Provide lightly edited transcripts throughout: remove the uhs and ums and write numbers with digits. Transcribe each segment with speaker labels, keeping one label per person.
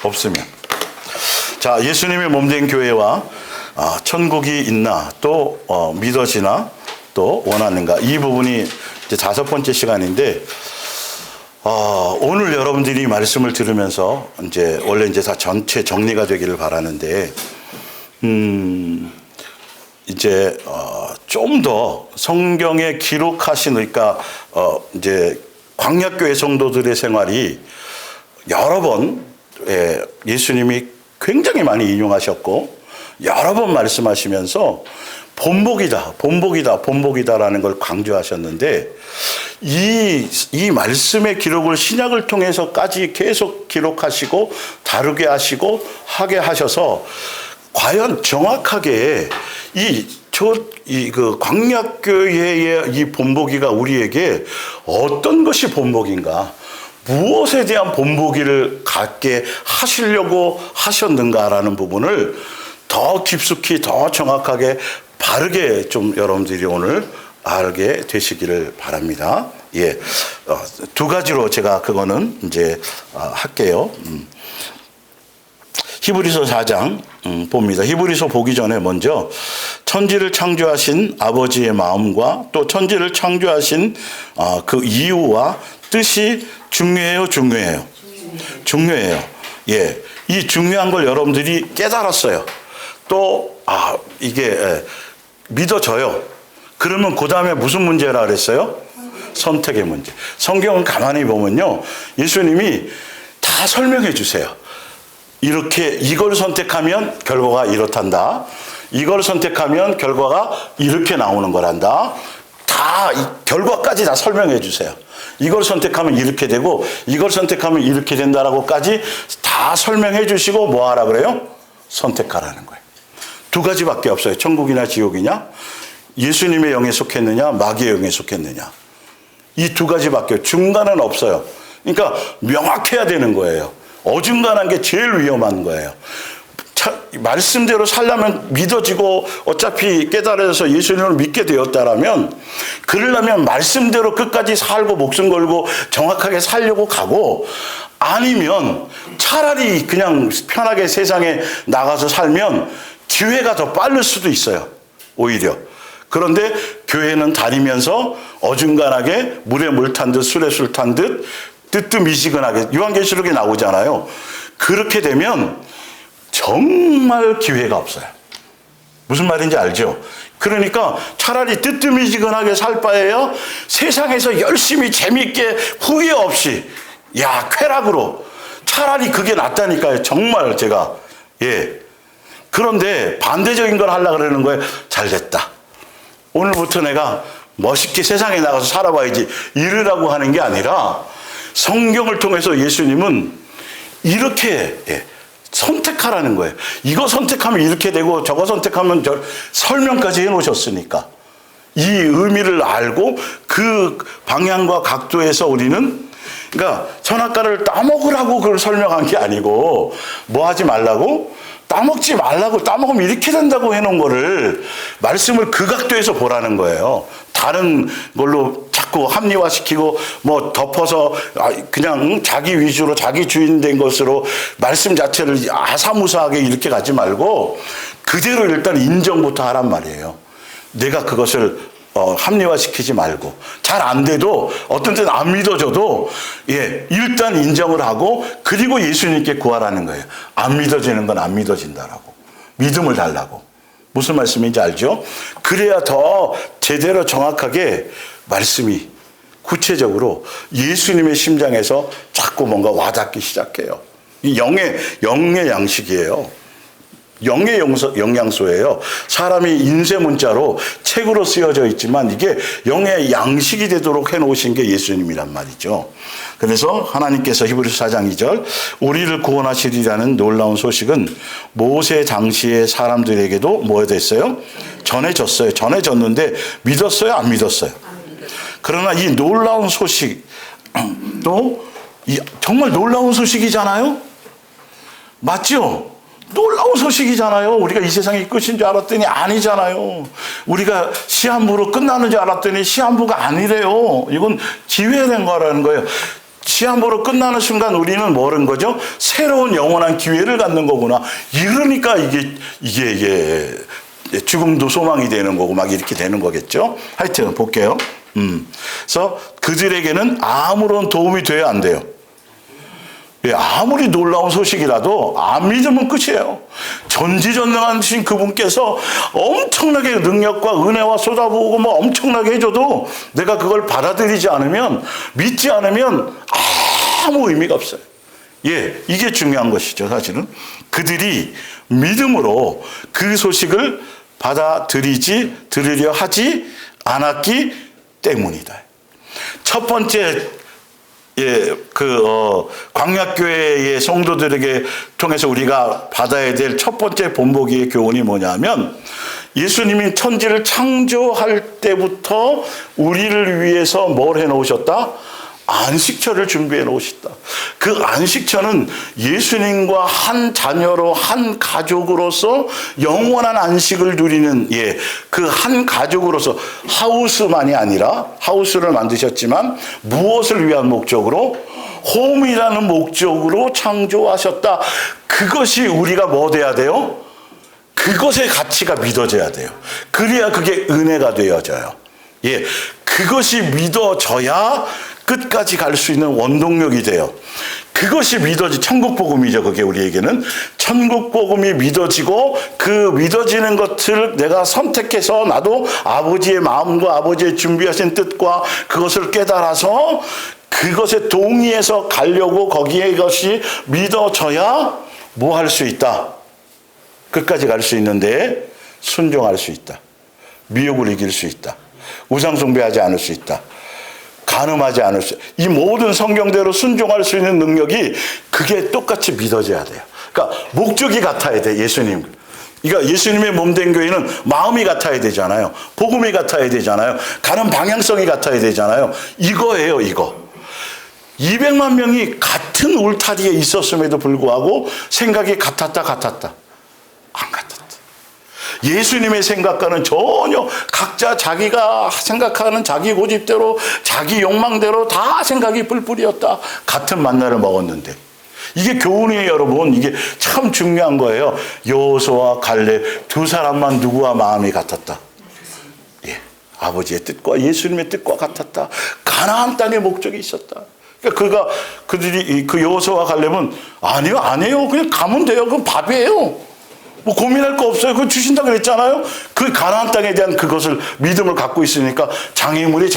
Speaker 1: 없으면. 자, 예수님의 몸된 교회와 천국이 있나 또 믿어지나 또 원하는가, 이 부분이 이제 5번째 시간인데, 오늘 여러분들이 말씀을 들으면서 원래 다 전체 정리가 되기를 바라는데, 이제 좀 더 성경에 기록하신, 그러니까 이제 광약교회 성도들의 생활이 여러 번 예수님이 굉장히 많이 인용하셨고 여러 번 말씀하시면서 본복이다라는 걸 강조하셨는데, 이 말씀의 기록을 신약을 통해서까지 계속 기록하시고 다루게 하시고 하게 하셔서 과연 정확하게 그 광약교회의 이 본보기가 우리에게 어떤 것이 본보기인가, 무엇에 대한 본보기를 갖게 하시려고 하셨는가라는 부분을 더 깊숙이, 더 정확하게, 바르게 좀 여러분들이 오늘 알게 되시기를 바랍니다. 예, 2가지로 제가 그거는 이제 할게요. 히브리서 4장 봅니다. 히브리서 보기 전에 먼저 천지를 창조하신 아버지의 마음과 또 천지를 창조하신 그 이유와 뜻이 중요해요. 예, 이 중요한 걸 여러분들이 깨달았어요. 또 이게 믿어져요. 그러면 그 다음에 무슨 문제라 그랬어요? 선택의 문제. 성경을 가만히 보면요, 예수님이 다 설명해 주세요. 이렇게 이걸 선택하면 결과가 이렇단다. 이걸 선택하면 결과가 이렇게 나오는 거란다. 다 결과까지 다 설명해 주세요. 이걸 선택하면 이렇게 되고 이걸 선택하면 이렇게 된다라고까지 다 설명해 주시고 뭐 하라 그래요? 선택하라는 거예요. 2가지밖에 없어요. 천국이나 지옥이냐, 예수님의 영에 속했느냐, 마귀의 영에 속했느냐. 이 2가지밖에, 중간은 없어요. 그러니까 명확해야 되는 거예요. 어중간한 게 제일 위험한 거예요. 말씀대로 살려면 믿어지고 어차피 깨달아서 예수님을 믿게 되었다라면, 그러려면 말씀대로 끝까지 살고 목숨 걸고 정확하게 살려고 가고, 아니면 차라리 그냥 편하게 세상에 나가서 살면 기회가 더 빠를 수도 있어요, 오히려. 그런데 교회는 다니면서 어중간하게 물에 물 탄 듯 술에 술 탄 듯 뜨뜻미지근하게, 요한계시록에 나오잖아요. 그렇게 되면 정말 기회가 없어요. 무슨 말인지 알죠? 그러니까 차라리 뜨뜻미지근하게 살 바에요, 세상에서 열심히 재밌게 후회 없이 쾌락으로, 차라리 그게 낫다니까요. 정말 제가. 예. 그런데 반대적인 걸 하려고 그러는 거예요. 잘 됐다, 오늘부터 내가 멋있게 세상에 나가서 살아봐야지, 이러라고 하는 게 아니라, 성경을 통해서 예수님은 이렇게 선택하라는 거예요. 이거 선택하면 이렇게 되고 저거 선택하면 설명까지 해놓으셨으니까 이 의미를 알고 그 방향과 각도에서 우리는, 그러니까 선악과를 따먹으라고 그걸 설명한 게 아니고, 뭐 하지 말라고? 따먹지 말라고, 따먹으면 이렇게 된다고 해놓은 거를, 말씀을 그 각도에서 보라는 거예요. 다른 걸로 자꾸 합리화시키고 뭐 덮어서 그냥 자기 위주로 자기 주인된 것으로 말씀 자체를 아사무사하게 이렇게 가지 말고 그대로 일단 인정부터 하란 말이에요. 내가 그것을 합리화시키지 말고, 잘 안 돼도 어떤 때는 안 믿어져도 일단 인정을 하고, 그리고 예수님께 구하라는 거예요. 안 믿어지는 건 안 믿어진다라고, 믿음을 달라고. 무슨 말씀인지 알죠? 그래야 더 제대로 정확하게 말씀이 구체적으로 예수님의 심장에서 자꾸 뭔가 와닿기 시작해요. 이 영의 양식이에요. 영의 영양소예요. 사람이 인쇄 문자로 책으로 쓰여져 있지만 이게 영의 양식이 되도록 해놓으신 게 예수님이란 말이죠. 그래서 하나님께서 히브리서 4장 2절 우리를 구원하시리라는 놀라운 소식은 모세 당시의 사람들에게도 뭐가 됐어요? 전해졌어요. 전해졌는데 믿었어요? 안 믿었어요? 그러나 이 놀라운 소식도 정말 놀라운 소식이잖아요? 맞죠? 놀라운 소식이잖아요. 우리가 이 세상이 끝인 줄 알았더니 아니잖아요. 우리가 시한부로 끝나는 줄 알았더니 시한부가 아니래요. 이건 기회된 거라는 거예요. 시한부로 끝나는 순간 우리는 뭐라는 거죠? 새로운 영원한 기회를 갖는 거구나. 이러니까 이게 죽음도 소망이 되는 거고 막 이렇게 되는 거겠죠. 하여튼 볼게요. 그래서 그들에게는 아무런 도움이 돼야 안 돼요. 예, 아무리 놀라운 소식이라도 안 믿으면 끝이에요. 전지전능하신 그분께서 엄청나게 능력과 은혜와 쏟아부고 뭐 엄청나게 해줘도 내가 그걸 받아들이지 않으면, 믿지 않으면 아무 의미가 없어요. 예, 이게 중요한 것이죠, 사실은. 그들이 믿음으로 그 소식을 들으려 하지 않았기 때문이다. 첫 번째, 광약교회의 성도들에게 통해서 우리가 받아야 될 첫 번째 본보기의 교훈이 뭐냐면, 예수님이 천지를 창조할 때부터 우리를 위해서 뭘 해놓으셨다? 안식처를 준비해 놓으셨다. 그 안식처는 예수님과 한 자녀로, 한 가족으로서 영원한 안식을 누리는, 그 한 가족으로서, 하우스만이 아니라, 하우스를 만드셨지만 무엇을 위한 목적으로? 홈이라는 목적으로 창조하셨다. 그것이 우리가 뭐 돼야 돼요? 그것의 가치가 믿어져야 돼요. 그래야 그게 은혜가 되어져요. 예, 그것이 믿어져야 끝까지 갈 수 있는 원동력이 돼요. 그것이 천국복음이죠. 그게 우리에게는 천국복음이 믿어지고, 그 믿어지는 것을 내가 선택해서 나도 아버지의 마음과 아버지의 준비하신 뜻과 그것을 깨달아서 그것에 동의해서 가려고, 거기에 것이 믿어져야 뭐 할 수 있다? 끝까지 갈 수 있는데 순종할 수 있다. 미혹을 이길 수 있다. 우상숭배하지 않을 수 있다. 간음하지 않을 수, 이 모든 성경대로 순종할 수 있는 능력이 그게 똑같이 믿어져야 돼요. 그러니까 목적이 같아야 돼, 예수님. 그러니까 예수님의 몸된 교회는 마음이 같아야 되잖아요. 복음이 같아야 되잖아요. 가는 방향성이 같아야 되잖아요. 이거예요, 이거. 200만 명이 같은 울타리에 있었음에도 불구하고 생각이 같았다. 안 같았다. 예수님의 생각과는 전혀 각자 자기가 생각하는 자기 고집대로, 자기 욕망대로 다 생각이 뿔뿔이었다. 같은 만나를 먹었는데. 이게 교훈이에요, 여러분. 이게 참 중요한 거예요. 여호수아와 갈렙 두 사람만 누구와 마음이 같았다? 예, 아버지의 뜻과 예수님의 뜻과 같았다. 가나안 땅에 목적이 있었다. 그러니까 그들이, 그 여호수아와 갈렙은 아니요, 안 해요. 그냥 가면 돼요. 그건 밥이에요. 뭐 고민할 거 없어요. 그거 주신다 그랬잖아요. 그 가나안 땅에 대한 그것을 믿음을 갖고 있으니까 장애물이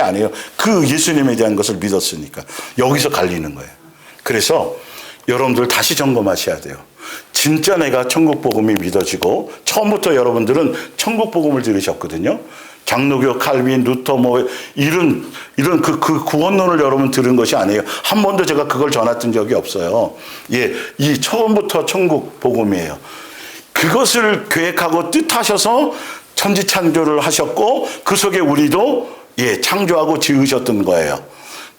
Speaker 1: 아니에요. 그 예수님에 대한 것을 믿었으니까. 여기서 갈리는 거예요. 그래서 여러분들 다시 점검하셔야 돼요. 진짜 내가 천국 복음이 믿어지고, 처음부터 여러분들은 천국 복음을 들으셨거든요. 장로교, 칼빈, 루터 이런 그 구원론을 여러분 들은 것이 아니에요. 한 번도 제가 그걸 전했던 적이 없어요. 예, 이 처음부터 천국 복음이에요. 그것을 계획하고 뜻하셔서 천지 창조를 하셨고, 그 속에 우리도 창조하고 지으셨던 거예요.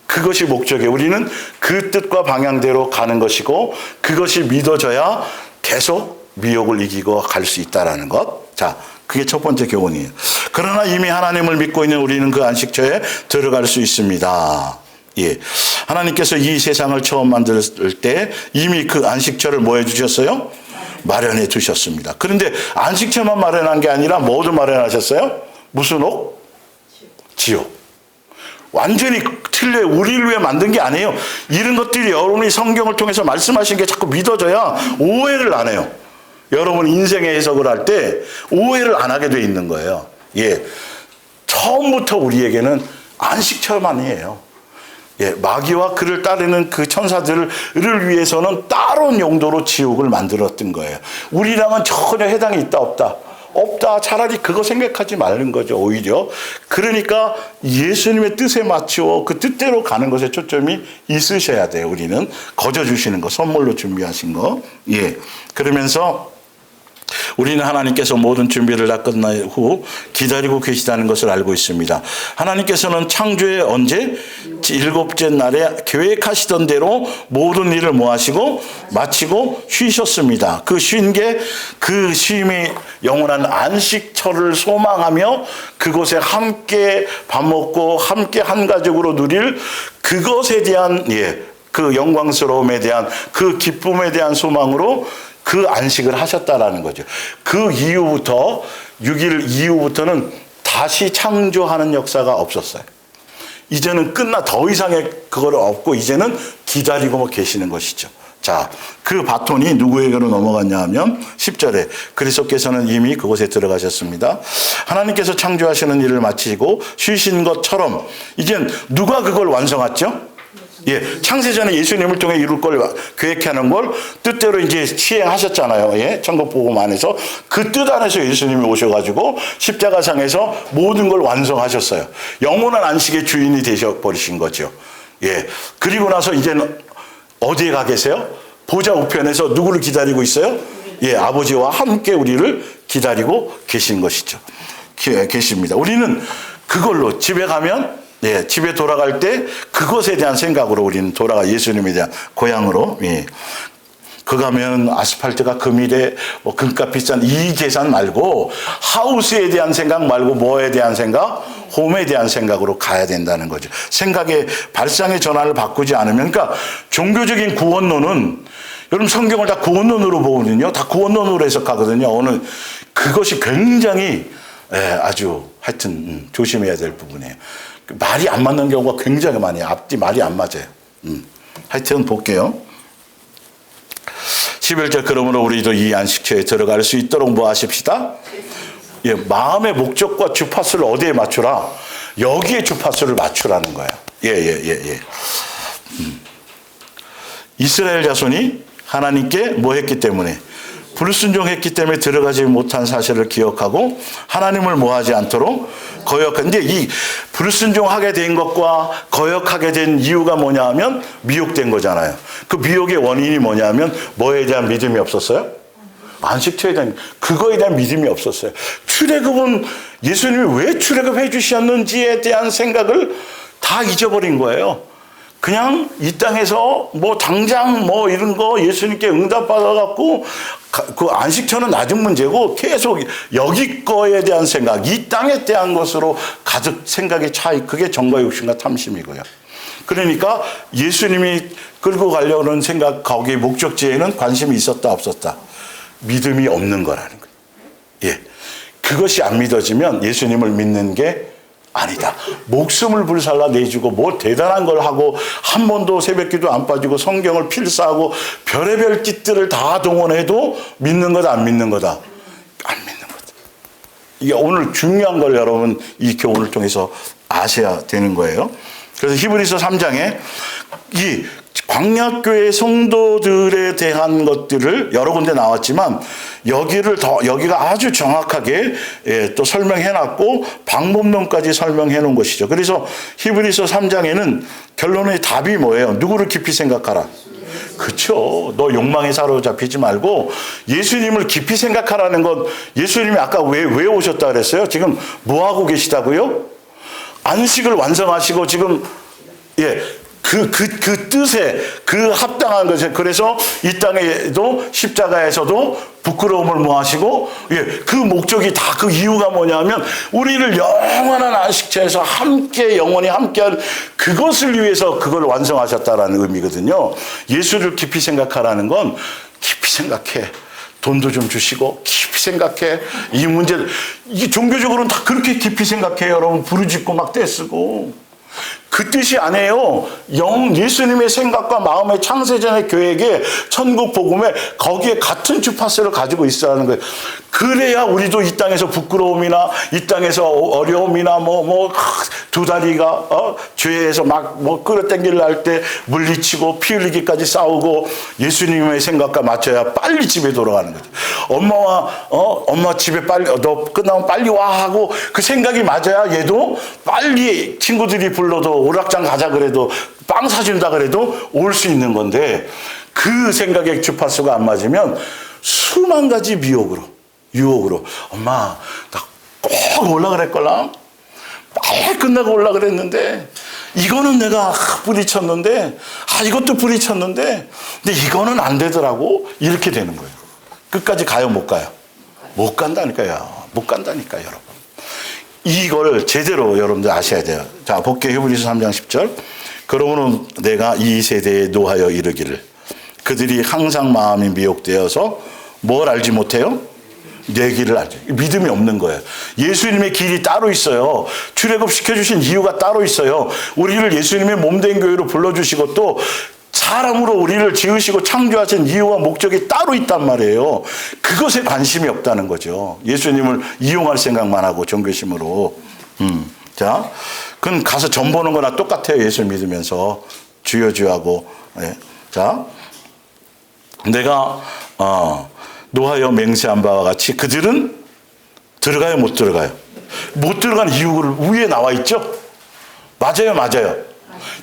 Speaker 1: 그것이 목적이에요. 우리는 그 뜻과 방향대로 가는 것이고, 그것이 믿어져야 계속 미혹을 이기고 갈 수 있다라는 것. 자, 그게 첫 번째 교훈이에요. 그러나 이미 하나님을 믿고 있는 우리는 그 안식처에 들어갈 수 있습니다. 예, 하나님께서 이 세상을 처음 만들 때 이미 그 안식처를 뭐 해주셨어요? 마련해 두셨습니다. 그런데 안식처만 마련한 게 아니라 뭐도 마련하셨어요? 무슨 옥? 지옥. 완전히 틀려요. 우리를 위해 만든 게 아니에요. 이런 것들이 여러분이 성경을 통해서 말씀하신 게 자꾸 믿어져야 오해를 안 해요. 여러분 인생의 해석을 할 때 오해를 안 하게 돼 있는 거예요. 예, 처음부터 우리에게는 안식처만이에요. 예, 마귀와 그를 따르는 그 천사들을 위해서는 따로 용도로 지옥을 만들었던 거예요. 우리랑은 전혀 해당이 있다 없다? 없다. 차라리 그거 생각하지 말는 거죠, 오히려. 그러니까 예수님의 뜻에 맞추어 그 뜻대로 가는 것에 초점이 있으셔야 돼요. 우리는 거저 주시는 거, 선물로 준비하신 거. 예, 그러면서 우리는 하나님께서 모든 준비를 다 끝난 후 기다리고 계시다는 것을 알고 있습니다. 하나님께서는 창조의 언제? 7째 날에 계획하시던 대로 모든 일을 모하시고 마치고 쉬셨습니다. 그 쉰 게 그 쉼이 영원한 안식처를 소망하며 그곳에 함께 밥 먹고 함께 한 가족으로 누릴 그것에 대한 그 영광스러움에 대한 그 기쁨에 대한 소망으로 그 안식을 하셨다라는 거죠. 그 이후부터 6일 이후부터는 다시 창조하는 역사가 없었어요. 이제는 더 이상의 그거를 없고 이제는 기다리고 계시는 것이죠. 자, 그 바톤이 누구에게로 넘어갔냐 하면 10절에 그리스도께서는 이미 그곳에 들어가셨습니다. 하나님께서 창조하시는 일을 마치고 쉬신 것처럼 이젠 누가 그걸 완성했죠? 창세전에 예수님을 통해 이룰 걸 계획하는 걸 뜻대로 이제 시행하셨잖아요. 천국 복음 안에서 그 뜻 안에서 예수님이 오셔가지고 십자가상에서 모든 걸 완성하셨어요. 영원한 안식의 주인이 되셔 버리신 거죠. 그리고 나서 이제는 어디에 가 계세요? 보좌 우편에서 누구를 기다리고 있어요? 아버지와 함께 우리를 기다리고 계신 것이죠. 계십니다. 우리는 그걸로 집에 가면 집에 돌아갈 때 그것에 대한 생각으로 우리는 예수님에 대한 고향으로. 그 가면 아스팔트가 금이래, 금값 비싼 이 계산 말고 하우스에 대한 생각 말고 뭐에 대한 생각? 홈에 대한 생각으로 가야 된다는 거죠. 생각의 발상의 전환을 바꾸지 않으면, 그러니까 종교적인 구원론은 여러분 성경을 다 구원론으로 보거든요. 다 구원론으로 해석하거든요. 오늘 그것이 굉장히 아주 하여튼 조심해야 될 부분이에요. 말이 안 맞는 경우가 굉장히 많아요. 앞뒤 말이 안 맞아요. 하여튼 볼게요. 11절 그러므로 우리도 이 안식처에 들어갈 수 있도록 뭐 하십시다? 마음의 목적과 주파수를 어디에 맞추라? 여기에 주파수를 맞추라는 거예요. 이스라엘 자손이 하나님께 뭐 했기 때문에? 불순종했기 때문에 들어가지 못한 사실을 기억하고 하나님을 뭐하지 않도록 거역한데, 이 불순종하게 된 것과 거역하게 된 이유가 뭐냐 하면 미혹된 거잖아요. 그 미혹의 원인이 뭐냐 하면 뭐에 대한 믿음이 없었어요? 안식처에 대한, 그거에 대한 믿음이 없었어요. 출애굽은 예수님이 왜 출애굽해 주셨는지에 대한 생각을 다 잊어버린 거예요. 그냥 이 땅에서 당장 이런 거 예수님께 응답받아갖고 그 안식처는 낮은 문제고 계속 여기 거에 대한 생각, 이 땅에 대한 것으로 가득 생각의 차이, 그게 정과 욕심과 탐심이고요. 그러니까 예수님이 끌고 가려고 하는 생각, 거기에 목적지에는 관심이 있었다 없었다? 믿음이 없는 거라는 거예요. 그것이 안 믿어지면 예수님을 믿는 게 아니다. 목숨을 불살라 내주고 대단한 걸 하고 한 번도 새벽기도 안 빠지고 성경을 필사하고 별의별 짓들을 다 동원해도 믿는 거다 안 믿는 거다? 안 믿는 거다. 이게 오늘 중요한 걸 여러분 이 교훈을 통해서 아셔야 되는 거예요. 그래서 히브리서 3장에 이 광약교회 성도들에 대한 것들을 여러 군데 나왔지만 여기가 아주 정확하게 또 설명해놨고 방법론까지 설명해놓은 것이죠. 그래서 히브리서 3장에는 결론의 답이 뭐예요? 누구를 깊이 생각하라. 그렇죠. 너 욕망에 사로잡히지 말고 예수님을 깊이 생각하라는 건, 예수님이 아까 왜 오셨다 그랬어요? 지금 뭐 하고 계시다고요? 안식을 완성하시고 지금 그 뜻에 합당한 것에, 그래서 이 땅에도 십자가에서도 부끄러움을 모하시고, 그 목적이 다 그 이유가 뭐냐면 우리를 영원한 안식처에서 함께 영원히 함께한 그것을 위해서 그걸 완성하셨다라는 의미거든요. 예수를 깊이 생각하라는 건 깊이 생각해. 돈도 좀 주시고 깊이 생각해. 이 문제를, 이게 종교적으로는 다 그렇게 깊이 생각해요. 여러분 부르짖고 막 떼쓰고. 그 뜻이 아니에요. 예수님의 생각과 마음의 창세전의 계획에, 천국 복음에 거기에 같은 주파수를 가지고 있어야 하는 거예요. 그래야 우리도 이 땅에서 부끄러움이나 이 땅에서 어려움이나 두 다리가 죄에서 끌어당기려 할 때 물리치고 피 흘리기까지 싸우고 예수님의 생각과 맞춰야 빨리 집에 돌아가는 거죠. 엄마 집에 너 끝나면 빨리 와 하고 그 생각이 맞아야 얘도 빨리 친구들이 불러도 오락장 가자 그래도 빵 사준다 그래도 올 수 있는 건데, 그 생각의 주파수가 안 맞으면 수만 가지 미혹으로 유혹으로. 엄마, 나 꼭 올라 그랬걸랑? 빨리 끝나고 올라 그랬는데, 이거는 내가 부딪혔는데, 이것도 부딪혔는데, 근데 이거는 안 되더라고. 이렇게 되는 거예요. 끝까지 가요, 못 가요? 못 간다니까요. 못 간다니까요, 여러분. 이걸 제대로 여러분들 아셔야 돼요. 자, 볼게요. 히브리서 3장 10절. 그러므로 내가 이 세대에 노하여 이르기를 그들이 항상 마음이 미혹되어서 뭘 알지 못해요? 내 길을 알죠. 믿음이 없는 거예요. 예수님의 길이 따로 있어요. 출애굽시켜주신 이유가 따로 있어요. 우리를 예수님의 몸된 교회로 불러주시고 또 사람으로 우리를 지으시고 창조하신 이유와 목적이 따로 있단 말이에요. 그것에 관심이 없다는 거죠. 예수님을 이용할 생각만 하고 종교심으로. 자, 그건 가서 점 보는 거나 똑같아요. 예수 믿으면서 주여 주하고. 네. 자, 내가 노하여 맹세한 바와 같이 그들은 들어가요, 못 들어가요? 못 들어가는 이유를 위에 나와 있죠? 맞아요, 맞아요.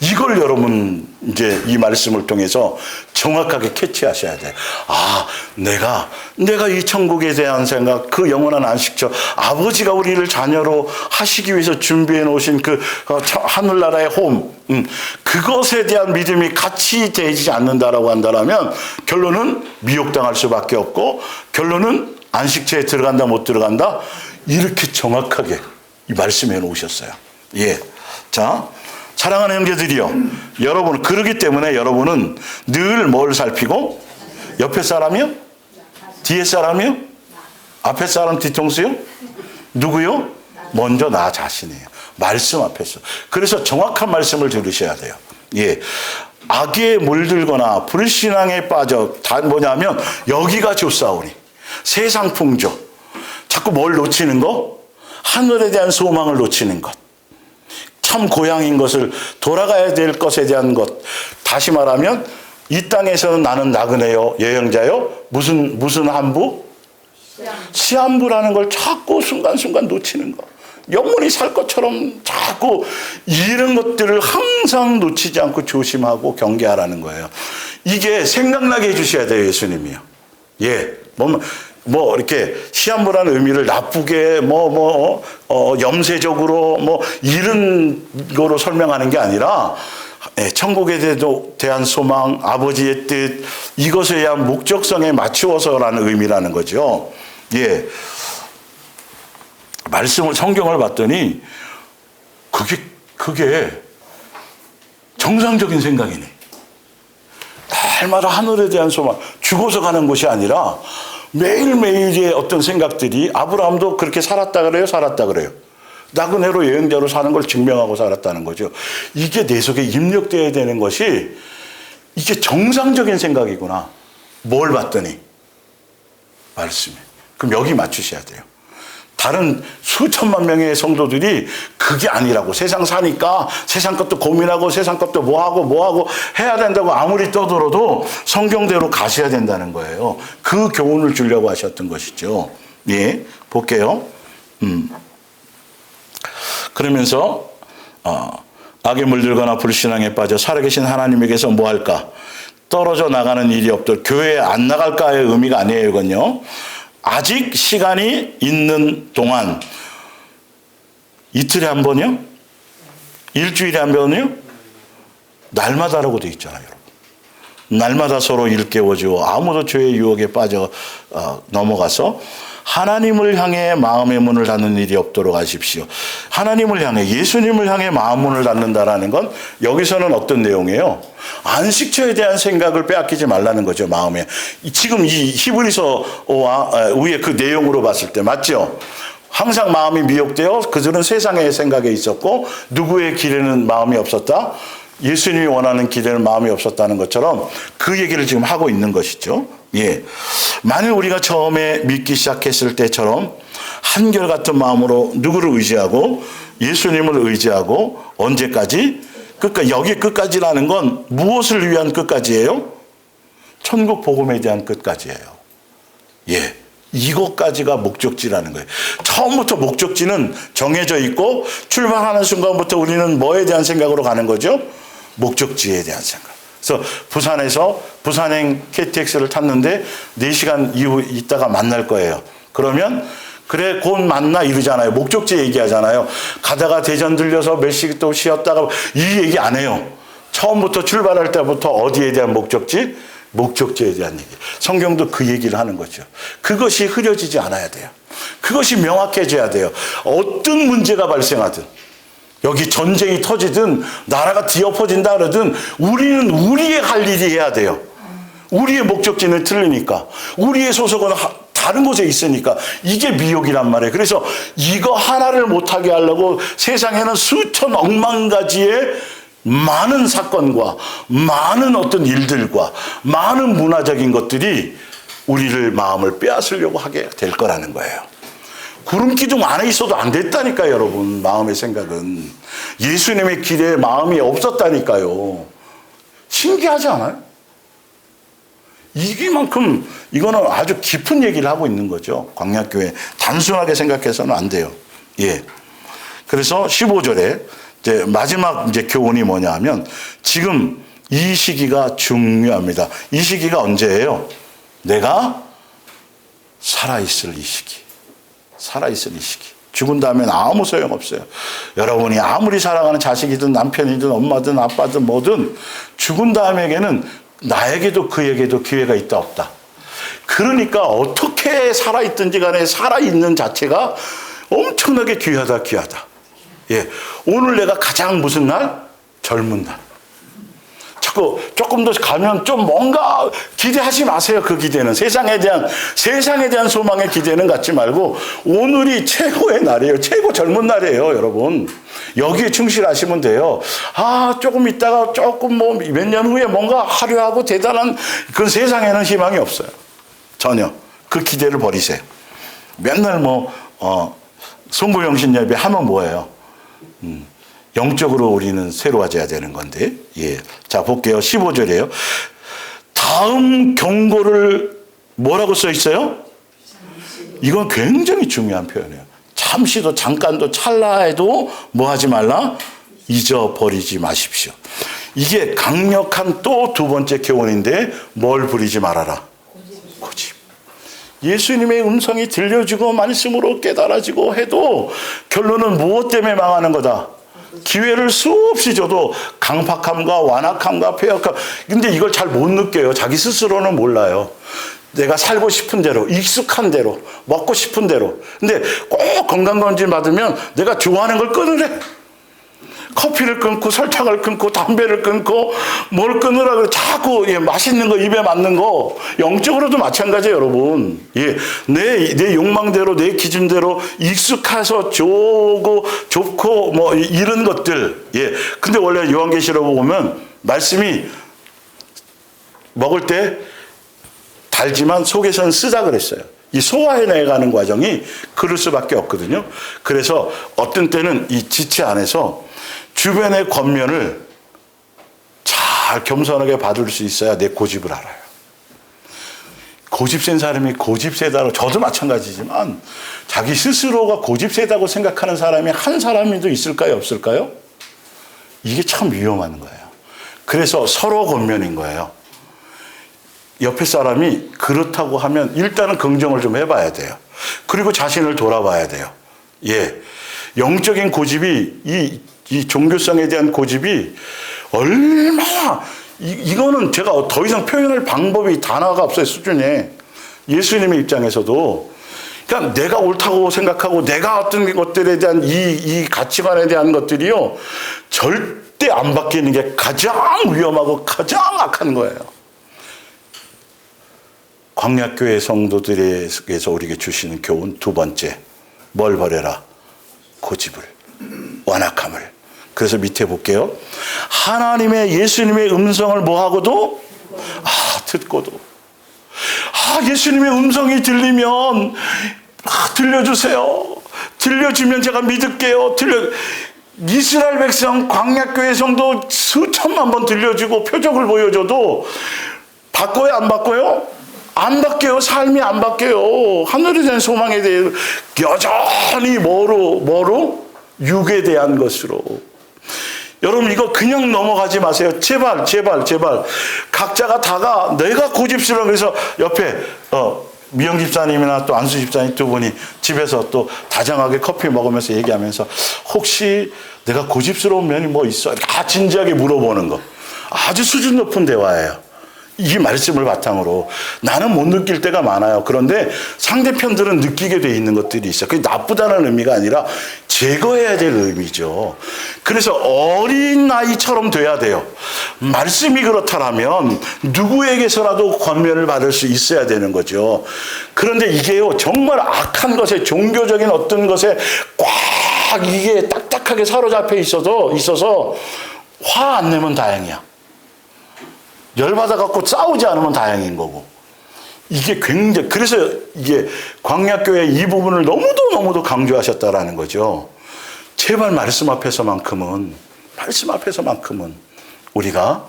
Speaker 1: 이걸 여러분 이제 이 말씀을 통해서 정확하게 캐치하셔야 돼요. 내가 이 천국에 대한 생각, 그 영원한 안식처, 아버지가 우리를 자녀로 하시기 위해서 준비해 놓으신 그 하늘나라의 홈, 그것에 대한 믿음이 같이 되지 않는다라고 한다면 결론은 미혹당할 수밖에 없고, 결론은 안식처에 들어간다 못 들어간다, 이렇게 정확하게 이 말씀해 놓으셨어요. 예. 자, 사랑하는 형제들이요, 여러분, 그러기 때문에 여러분은 늘 뭘 살피고? 옆에 사람이요? 뒤에 사람이요? 앞에 사람 뒤통수요? 누구요? 먼저 나 자신이에요. 말씀 앞에서. 그래서 정확한 말씀을 들으셔야 돼요. 예. 악에 물들거나 불신앙에 빠져, 다 뭐냐면 여기가 좋사오니 세상 풍조, 자꾸 뭘 놓치는 거? 하늘에 대한 소망을 놓치는 것, 참 고향인 것을, 돌아가야 될 것에 대한 것. 다시 말하면 이 땅에서는 나는 나그네요, 여행자요, 무슨 한부? 시한부라는 걸 자꾸 순간순간 놓치는 거. 영원히 살 것처럼 자꾸 이런 것들을 항상 놓치지 않고 조심하고 경계하라는 거예요. 이게 생각나게 해주셔야 돼요, 예수님이요. 예. 이렇게 시한부라는 의미를 나쁘게 염세적으로 이런 거로 설명하는 게 아니라, 천국에 대한 소망, 아버지의 뜻, 이것에 대한 목적성에 맞추어서라는 의미라는 거죠. 예. 성경을 봤더니 그게 정상적인 생각이네. 날마다 하늘에 대한 소망, 죽어서 가는 곳이 아니라 매일매일의 어떤 생각들이, 아브라함도 그렇게 살았다 그래요. 나그네로 여행자로 사는 걸 증명하고 살았다는 거죠. 이게 내 속에 입력되어야 되는 것이, 이게 정상적인 생각이구나. 뭘 봤더니? 말씀에. 그럼 여기 맞추셔야 돼요. 다른 수천만 명의 성도들이 그게 아니라고, 세상 사니까 세상 것도 고민하고 세상 것도 뭐하고 해야 된다고 아무리 떠들어도 성경대로 가셔야 된다는 거예요. 그 교훈을 주려고 하셨던 것이죠. 예, 볼게요. 그러면서 악에 물들거나 불신앙에 빠져 살아계신 하나님에게서 뭐 할까? 떨어져 나가는 일이 없도록, 교회에 안 나갈까의 의미가 아니에요, 이건요. 아직 시간이 있는 동안, 이틀에 한 번이요? 일주일에 한 번이요? 날마다라고 되어 있잖아요, 여러분. 날마다 서로 일깨워주어 아무도 죄의 유혹에 빠져 넘어가서 하나님을 향해 마음의 문을 닫는 일이 없도록 하십시오. 하나님을 향해, 예수님을 향해 마음 문을 닫는다라는 건 여기서는 어떤 내용이에요? 안식처에 대한 생각을 빼앗기지 말라는 거죠, 마음에. 지금 이 히브리서와 위에 그 내용으로 봤을 때 맞죠? 항상 마음이 미혹되어 그들은 세상의 생각에 있었고 누구의 길에는 마음이 없었다? 예수님이 원하는 길에는 마음이 없었다는 것처럼 그 얘기를 지금 하고 있는 것이죠. 예. 만일 우리가 처음에 믿기 시작했을 때처럼 한결같은 마음으로 누구를 의지하고, 예수님을 의지하고, 언제까지? 끝까지. 여기 끝까지라는 건 무엇을 위한 끝까지예요? 천국 복음에 대한 끝까지예요. 예. 이것까지가 목적지라는 거예요. 처음부터 목적지는 정해져 있고, 출발하는 순간부터 우리는 뭐에 대한 생각으로 가는 거죠? 목적지에 대한 생각. 그래서 부산에서 부산행 KTX를 탔는데 4시간 이후 있다가 만날 거예요. 그러면 그래 곧 만나 이러잖아요. 목적지 얘기하잖아요. 가다가 대전 들려서 몇 시 또 쉬었다가 이 얘기 안 해요. 처음부터 출발할 때부터 어디에 대한 목적지? 목적지에 대한 얘기. 성경도 그 얘기를 하는 거죠. 그것이 흐려지지 않아야 돼요. 그것이 명확해져야 돼요. 어떤 문제가 발생하든 여기 전쟁이 터지든 나라가 뒤엎어진다 그러든 우리는 우리의 할 일이 해야 돼요. 우리의 목적지는 틀리니까. 우리의 소속은 다른 곳에 있으니까. 이게 미혹이란 말이에요. 그래서 이거 하나를 못하게 하려고 세상에는 수천 억만 가지의 많은 사건과 많은 어떤 일들과 많은 문화적인 것들이 우리를 마음을 빼앗으려고 하게 될 거라는 거예요. 구름 기둥 안에 있어도 안 됐다니까요, 여러분. 마음의 생각은. 예수님의 길에 마음이 없었다니까요. 신기하지 않아요? 이만큼 이거는 아주 깊은 얘기를 하고 있는 거죠. 광야교회. 단순하게 생각해서는 안 돼요. 예. 그래서 15절에 이제 마지막 이제 교훈이 뭐냐 하면 지금 이 시기가 중요합니다. 이 시기가 언제예요? 내가 살아있을 이 시기. 살아있을 이 시기. 죽은 다음엔 아무 소용없어요. 여러분이 아무리 사랑하는 자식이든 남편이든 엄마든 아빠든 뭐든 죽은 다음에게는 나에게도 그에게도 기회가 있다 없다. 그러니까 어떻게 살아있든지 간에 살아있는 자체가 엄청나게 귀하다. 예, 오늘 내가 가장 무슨 날? 젊은 날. 자꾸 조금 더 가면 좀 뭔가 기대하지 마세요. 그 기대는 세상에 대한 소망의 기대는 갖지 말고 오늘이 최고의 날이에요. 최고 젊은 날이에요, 여러분. 여기에 충실하시면 돼요. 조금 있다가 조금 뭐 몇 년 후에 뭔가 화려하고 대단한 그 세상에는 희망이 없어요. 전혀. 그 기대를 버리세요. 맨날 송구영신 예배 하면 뭐예요? 영적으로 우리는 새로워져야 되는 건데. 예. 자, 볼게요. 15절이에요. 다음 경고를 뭐라고 써 있어요? 이건 굉장히 중요한 표현이에요. 잠시도 잠깐도 찰나에도 뭐 하지 말라? 잊어버리지 마십시오. 이게 강력한 또 두 번째 교훈인데 뭘 부리지 말아라? 고집. 예수님의 음성이 들려지고 말씀으로 깨달아지고 해도 결론은 무엇 때문에 망하는 거다? 기회를 수없이 줘도 강팍함과 완악함과 폐역함. 근데 이걸 잘 못 느껴요. 자기 스스로는 몰라요. 내가 살고 싶은 대로, 익숙한 대로, 먹고 싶은 대로. 근데 꼭 건강검진 받으면 내가 좋아하는 걸 끊으래. 커피를 끊고 설탕을 끊고 담배를 끊고 뭘 끊으라 그래. 자꾸 맛있는 거 입에 맞는 거. 영적으로도 마찬가지예요, 여러분. 예, 내 욕망대로 내 기준대로 익숙해서 좋고 뭐 이런 것들. 예. 근데 원래 요한계시록 보면 말씀이 먹을 때 달지만 속에서는 쓰다 그랬어요. 이 소화해내가는 과정이 그럴 수밖에 없거든요. 그래서 어떤 때는 이 지체 안에서 주변의 권면을 잘 겸손하게 받을 수 있어야 내 고집을 알아요. 고집 센 사람이 고집 세다고, 저도 마찬가지지만 자기 스스로가 고집 세다고 생각하는 사람이 한 사람이도 있을까요? 없을까요? 이게 참 위험한 거예요. 그래서 서로 권면인 거예요. 옆에 사람이 그렇다고 하면 일단은 긍정을 좀 해봐야 돼요. 그리고 자신을 돌아봐야 돼요. 예. 영적인 고집이 이 종교성에 대한 고집이 얼마나 이거는 제가 더 이상 표현할 방법이 단어가 없어요. 수준에. 예수님의 입장에서도 그러니까 내가 옳다고 생각하고 내가 어떤 것들에 대한 이 가치관에 대한 것들이요 절대 안 바뀌는 게 가장 위험하고 가장 악한 거예요. 광야교회 성도들에게서 우리에게 주시는 교훈 두 번째, 뭘 버려라? 고집을, 완악함을. 그래서 밑에 볼게요. 하나님의 예수님의 음성을 뭐하고도? 듣고도. 예수님의 음성이 들리면 들려주세요. 들려주면 제가 믿을게요. 이스라엘 백성 광야교회 성도 수천만 번 들려주고 표적을 보여줘도 바꿔요? 안 바꿔요? 안 바뀌어요. 삶이 안 바뀌어요. 하늘에 대한 소망에 대해 여전히 뭐로? 육에 대한 것으로. 여러분 이거 그냥 넘어가지 마세요. 제발. 각자가 다가 내가 고집스러워. 그래서 옆에 미영 집사님이나 또 안수 집사님 두 분이 집에서 또 다정하게 커피 먹으면서 얘기하면서 혹시 내가 고집스러운 면이 뭐 있어? 진지하게 물어보는 거. 아주 수준 높은 대화예요. 이 말씀을 바탕으로 나는 못 느낄 때가 많아요. 그런데 상대편들은 느끼게 돼 있는 것들이 있어요. 그게 나쁘다는 의미가 아니라 제거해야 될 의미죠. 그래서 어린 아이처럼 돼야 돼요. 말씀이 그렇다면 누구에게서라도 권면을 받을 수 있어야 되는 거죠. 그런데 이게요, 정말 악한 것에, 종교적인 어떤 것에 꽉 이게 딱딱하게 사로잡혀 있어서 화 안 내면 다행이야. 열받아갖고 싸우지 않으면 다행인 거고. 이게 굉장히, 그래서 이게 광야교회 이 부분을 너무도 강조하셨다라는 거죠. 제발 말씀 앞에서만큼은 우리가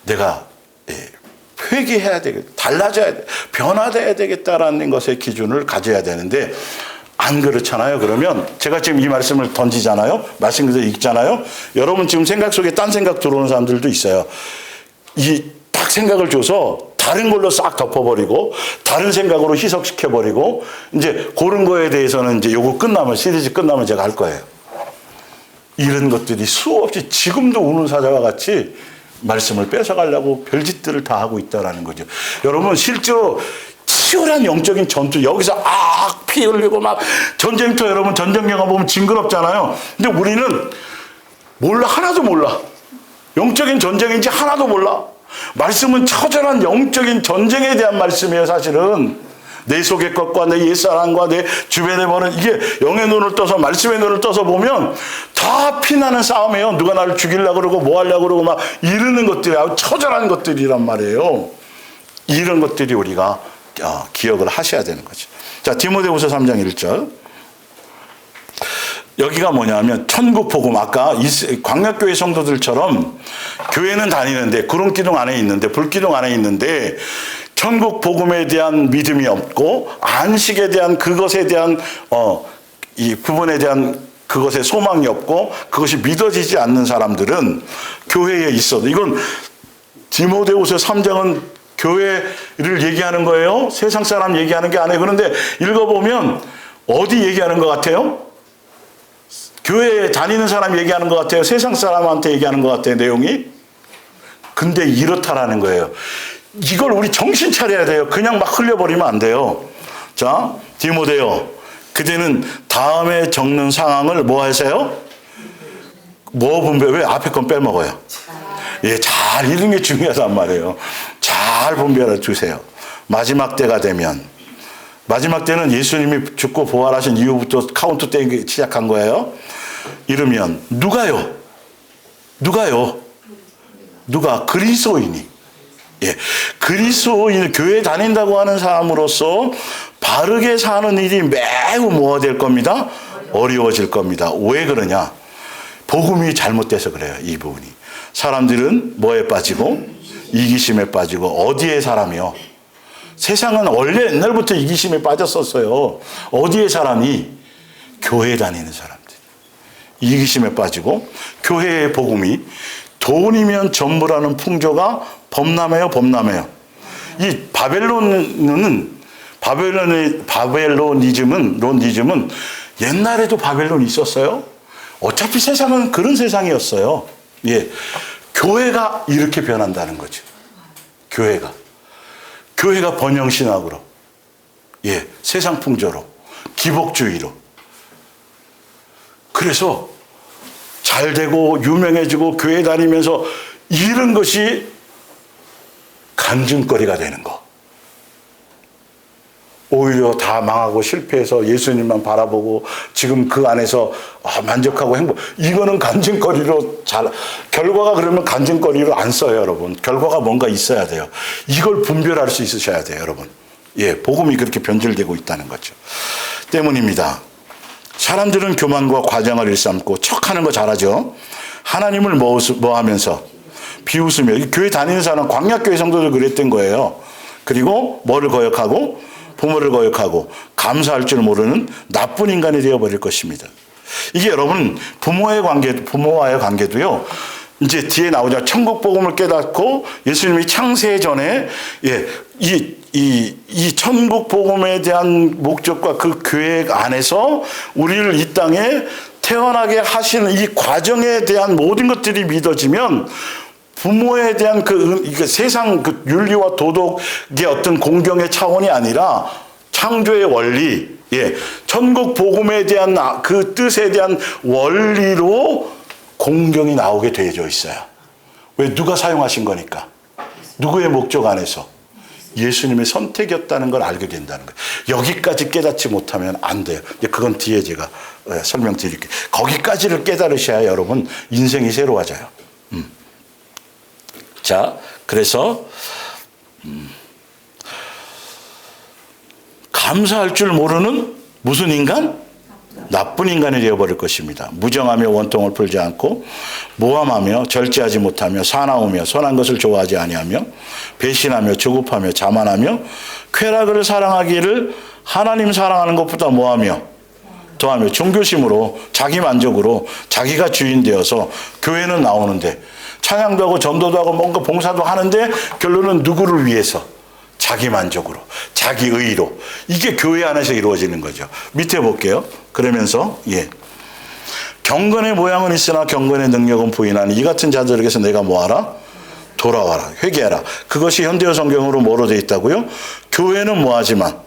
Speaker 1: 내가 회개해야 되겠다, 달라져야 돼, 변화돼야 되겠다라는 것의 기준을 가져야 되는데, 안 그렇잖아요. 그러면 제가 지금 이 말씀을 던지잖아요. 말씀 그대로 읽잖아요. 여러분 지금 생각 속에 딴 생각 들어오는 사람들도 있어요. 이 딱 생각을 줘서 다른 걸로 싹 덮어버리고 다른 생각으로 희석시켜버리고 이제 그런 거에 대해서는 이제 요거 끝나면, 시리즈 끝나면 제가 할 거예요. 이런 것들이 수없이 지금도 우는 사자와 같이 말씀을 뺏어가려고 별짓들을 다 하고 있다라는 거죠. 여러분 실제로 치열한 영적인 전투, 여기서 피 흘리고 막 전쟁터, 여러분 전쟁 영화 보면 징그럽잖아요. 근데 우리는 몰라, 하나도 몰라. 영적인 전쟁인지 하나도 몰라. 말씀은 처절한 영적인 전쟁에 대한 말씀이에요. 사실은 내 속의 것과 내 옛사람과 내 주변에 보는, 이게 영의 눈을 떠서, 말씀의 눈을 떠서 보면 다 피나는 싸움이에요. 누가 나를 죽이려고 그러고 뭐 하려고 그러고 막 이러는 것들이 아주 처절한 것들이란 말이에요. 이런 것들이 우리가 기억을 하셔야 되는 거죠. 자, 디모데후서 3장 1절. 여기가 뭐냐면 천국 복음, 아까 광야교회 성도들처럼 교회는 다니는데 구름 기둥 안에 있는데, 불기둥 안에 있는데 천국 복음에 대한 믿음이 없고 안식에 대한 그것에 대한 이 부분에 대한 그것에 소망이 없고 그것이 믿어지지 않는 사람들은 교회에 있어도, 이건 디모데후서 3장은 교회를 얘기하는 거예요. 세상 사람 얘기하는 게 아니에요. 그런데 읽어보면 어디 얘기하는 것 같아요? 교회에 다니는 사람 얘기하는 것 같아요? 세상 사람한테 얘기하는 것 같아요, 내용이? 근데 이렇다라는 거예요. 이걸 우리 정신 차려야 돼요. 그냥 막 흘려버리면 안 돼요. 자, 디모데요, 그대는 다음에 적는 상황을 뭐 하세요? 뭐 분별, 왜 앞에 건 빼먹어요? 예, 잘 읽는 게 중요하단 말이에요. 잘 분별해 주세요. 마지막 때가 되면, 마지막 때는 예수님이 죽고 부활하신 이후부터 카운트 떼기 시작한 거예요. 이러면 누가 그리스도인이, 예, 그리스도인, 교회 다닌다고 하는 사람으로서 바르게 사는 일이 매우 뭐가 될 겁니다? 어려워질 겁니다. 왜 그러냐? 복음이 잘못돼서 그래요. 이 부분이. 사람들은 뭐에 빠지고? 이기심에 빠지고. 어디에 사람이요? 세상은 원래 옛날부터 이기심에 빠졌었어요. 어디에 사람이? 교회 다니는 사람들. 이기심에 빠지고, 교회의 복음이 돈이면 전부라는 풍조가 범람해요. 이 바벨로니즘은 옛날에도 바벨론이 있었어요. 어차피 세상은 그런 세상이었어요. 예. 교회가 이렇게 변한다는 거죠. 교회가 번영신학으로, 예, 세상 풍조로, 기복주의로. 그래서 잘 되고 유명해지고 교회 다니면서 이런 것이 간증거리가 되는 거. 오히려 다 망하고 실패해서 예수님만 바라보고 지금 그 안에서 만족하고 행복. 이거는 간증거리로 결과가 그러면 간증거리로 안 써요, 여러분. 결과가 뭔가 있어야 돼요. 이걸 분별할 수 있으셔야 돼요, 여러분. 예, 복음이 그렇게 변질되고 있다는 거죠. 때문입니다. 사람들은 교만과 과장을 일삼고 척하는 거 잘하죠. 하나님을 뭐 하면서 비웃으며. 교회 다니는 사람, 광야교회 성도들 그랬던 거예요. 그리고 뭐를 거역하고? 부모를 거역하고 감사할 줄 모르는 나쁜 인간이 되어버릴 것입니다. 이게 여러분 부모와의 관계도요. 이제 뒤에 나오죠. 천국 복음을 깨닫고 예수님이 창세 전에, 예, 이 이 천국 복음에 대한 목적과 그 계획 안에서 우리를 이 땅에 태어나게 하시는 이 과정에 대한 모든 것들이 믿어지면 부모에 대한 그 세상 그 윤리와 도덕의 어떤 공경의 차원이 아니라 창조의 원리, 천국 복음에 대한 그 뜻에 대한 원리로 공경이 나오게 되어져 있어요. 왜? 누가 사용하신 거니까. 누구의 목적 안에서. 예수님의 선택이었다는 걸 알게 된다는 거예요. 여기까지 깨닫지 못하면 안 돼요. 그건 뒤에 제가 설명드릴게요. 거기까지를 깨달으셔야 여러분 인생이 새로워져요. 자, 그래서 감사할 줄 모르는 무슨 인간? 나쁜 인간이 되어버릴 것입니다. 무정하며 원통을 풀지 않고 모함하며 절제하지 못하며 사나우며 선한 것을 좋아하지 아니하며 배신하며 조급하며 자만하며 쾌락을 사랑하기를 하나님 사랑하는 것보다 뭐하며 더하며 종교심으로 자기 만족으로 자기가 주인 되어서 교회는 나오는데 찬양도 하고 전도도 하고 뭔가 봉사도 하는데 결론은 누구를 위해서? 자기 만족으로, 자기 의로. 이게 교회 안에서 이루어지는 거죠. 밑에 볼게요. 그러면서 경건의 모양은 있으나 경건의 능력은 부인하니 이 같은 자들에게서 내가 뭐하라? 돌아와라. 회개하라. 그것이 현대어 성경으로 뭐로 되어 있다고요? 교회는 뭐하지만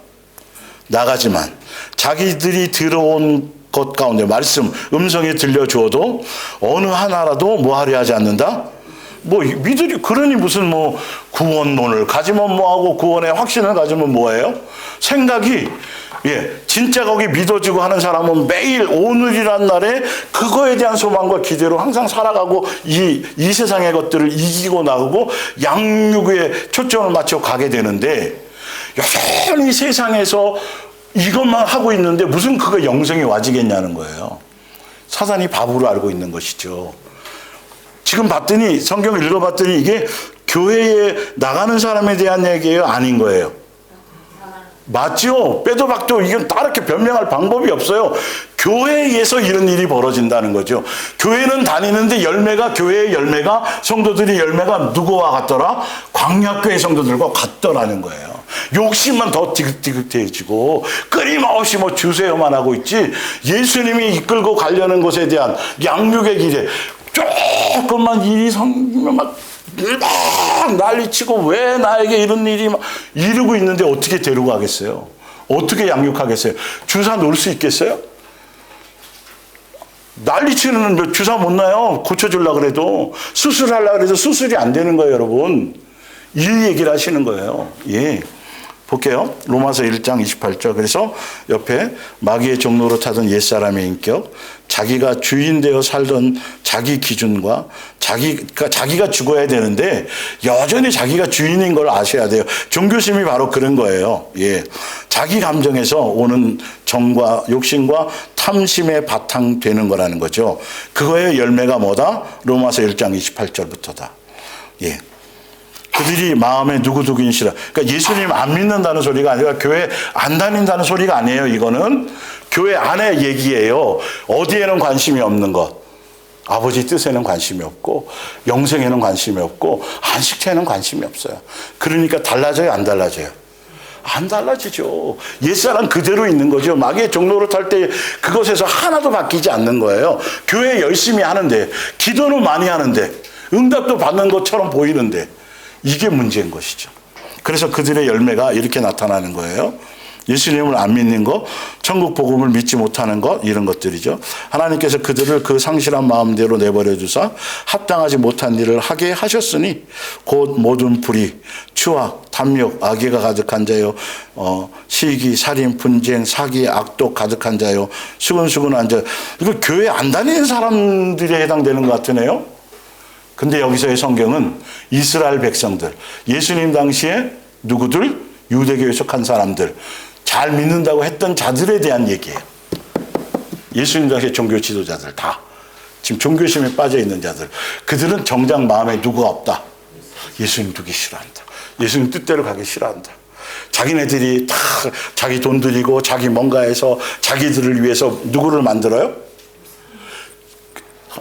Speaker 1: 나가지만 자기들이 들어온 것 가운데 말씀, 음성이 들려주어도 어느 하나라도 뭐하려 하지 않는다? 미들이, 그러니 무슨 구원론을 가지면 뭐하고 구원의 확신을 가지면 뭐예요? 생각이, 진짜 거기 믿어지고 하는 사람은 매일 오늘이란 날에 그거에 대한 소망과 기대로 항상 살아가고 이 세상의 것들을 이기고 나가고 양육에 초점을 맞춰 가게 되는데 여전히 세상에서 이것만 하고 있는데 무슨 그거 영생이 와지겠냐는 거예요. 사단이 바보로 알고 있는 것이죠. 지금 봤더니 성경을 읽어봤더니 이게 교회에 나가는 사람에 대한 얘기예요? 아닌 거예요? 맞죠? 빼도 박도 이건 다르게 변명할 방법이 없어요. 교회에서 이런 일이 벌어진다는 거죠. 교회는 다니는데 교회의 열매가 성도들이 열매가 누구와 같더라? 광야교회 성도들과 같더라는 거예요. 욕심만 더 티격태격해지고 끊임없이 주세요만 하고 있지 예수님이 이끌고 가려는 것에 대한 양육의 길에 조금만 일이 생기면 막 난리치고 왜 나에게 이런 일이 막 이러고 있는데 어떻게 데리고 가겠어요? 어떻게 양육하겠어요? 주사 놓을 수 있겠어요? 난리치는 주사 못 놔요. 고쳐주려고 그래도. 수술하려고 그래도 수술이 안 되는 거예요, 여러분. 이 얘기를 하시는 거예요. 볼게요. 로마서 1장 28절. 그래서 옆에 마귀의 종로로 타던 옛사람의 인격, 자기가 주인 되어 살던 자기 기준과 자기가 죽어야 되는데 여전히 자기가 주인인 걸 아셔야 돼요. 종교심이 바로 그런 거예요. 자기 감정에서 오는 정과 욕심과 탐심의 바탕되는 거라는 거죠. 그거의 열매가 뭐다? 로마서 1장 28절부터다. 그들이 마음에 누구인시라. 그러니까 예수님 안 믿는다는 소리가 아니라 교회 안 다닌다는 소리가 아니에요. 이거는 교회 안의 얘기예요. 어디에는 관심이 없는 것. 아버지 뜻에는 관심이 없고 영생에는 관심이 없고 안식처에는 관심이 없어요. 그러니까 달라져요? 안 달라져요? 안 달라지죠. 옛사람 그대로 있는 거죠. 마귀의 종로를 탈 때 그것에서 하나도 바뀌지 않는 거예요. 교회 열심히 하는데 기도는 많이 하는데 응답도 받는 것처럼 보이는데 이게 문제인 것이죠. 그래서 그들의 열매가 이렇게 나타나는 거예요. 예수님을 안 믿는 것, 천국 복음을 믿지 못하는 것, 이런 것들이죠. 하나님께서 그들을 그 상실한 마음대로 내버려 두사 합당하지 못한 일을 하게 하셨으니 곧 모든 불의, 추악, 탐욕, 악의가 가득한 자요, 시기, 살인, 분쟁, 사기, 악독 가득한 자요, 수근수근한 자. 이거 교회 안 다니는 사람들에 해당되는 것 같으네요. 근데 여기서의 성경은 이스라엘 백성들, 예수님 당시에 누구들? 유대교에 속한 사람들, 잘 믿는다고 했던 자들에 대한 얘기예요. 예수님 당시에 종교 지도자들 다. 지금 종교심에 빠져 있는 자들. 그들은 정작 마음에 누구가 없다. 예수님 두기 싫어한다. 예수님 뜻대로 가기 싫어한다. 자기네들이 다 자기 돈 들이고 자기 뭔가 해서 자기들을 위해서 누구를 만들어요?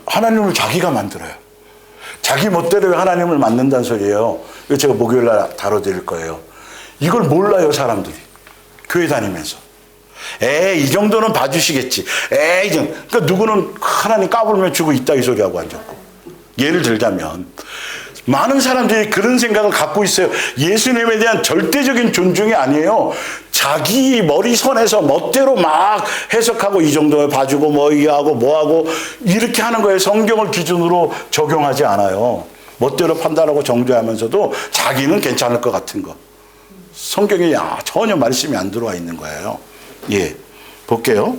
Speaker 1: 하나님을 자기가 만들어요. 자기 멋대로 하나님을 만든다는 소리예요. 이거 제가 목요일 날 다뤄드릴 거예요. 이걸 몰라요, 사람들이. 교회 다니면서. 이 정도는 봐주시겠지. 이 정도. 그러니까 누구는 하나님 까불며 주고 있다 이 소리하고 앉았고. 예를 들자면 많은 사람들이 그런 생각을 갖고 있어요. 예수님에 대한 절대적인 존중이 아니에요. 자기 머리선에서 멋대로 막 해석하고 이 정도에 봐주고 뭐 이하고 뭐하고 이렇게 하는 거예요. 성경을 기준으로 적용하지 않아요. 멋대로 판단하고 정죄하면서도 자기는 괜찮을 것 같은 거. 성경에 전혀 말씀이 안 들어와 있는 거예요. 예, 볼게요.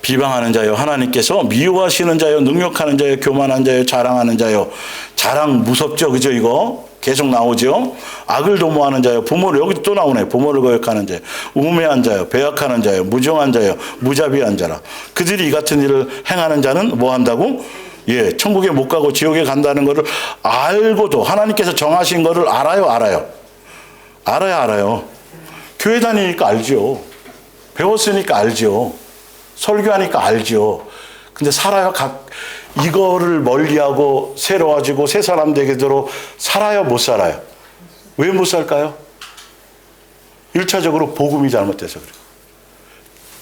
Speaker 1: 비방하는 자요, 하나님께서 미워하시는 자요, 능욕하는 자요, 교만한 자요, 자랑하는 자요. 자랑 무섭죠, 그죠? 이거 계속 나오죠. 악을 도모하는 자요, 부모를, 여기 또 나오네. 부모를 거역하는 자요, 우매한 자요, 배역하는 자요, 무정한 자요, 무자비한 자라. 그들이 이 같은 일을 행하는 자는 뭐 한다고? 예, 천국에 못 가고 지옥에 간다는 것을 알고도 하나님께서 정하신 것을 알아요. 교회 다니니까 알죠. 배웠으니까 알죠. 설교하니까 알죠. 근데 살아요? 이거를 멀리하고 새로워지고 새 사람 되게도록 살아요? 못 살아요? 왜 못 살까요? 1차적으로 복음이 잘못돼서 그래요.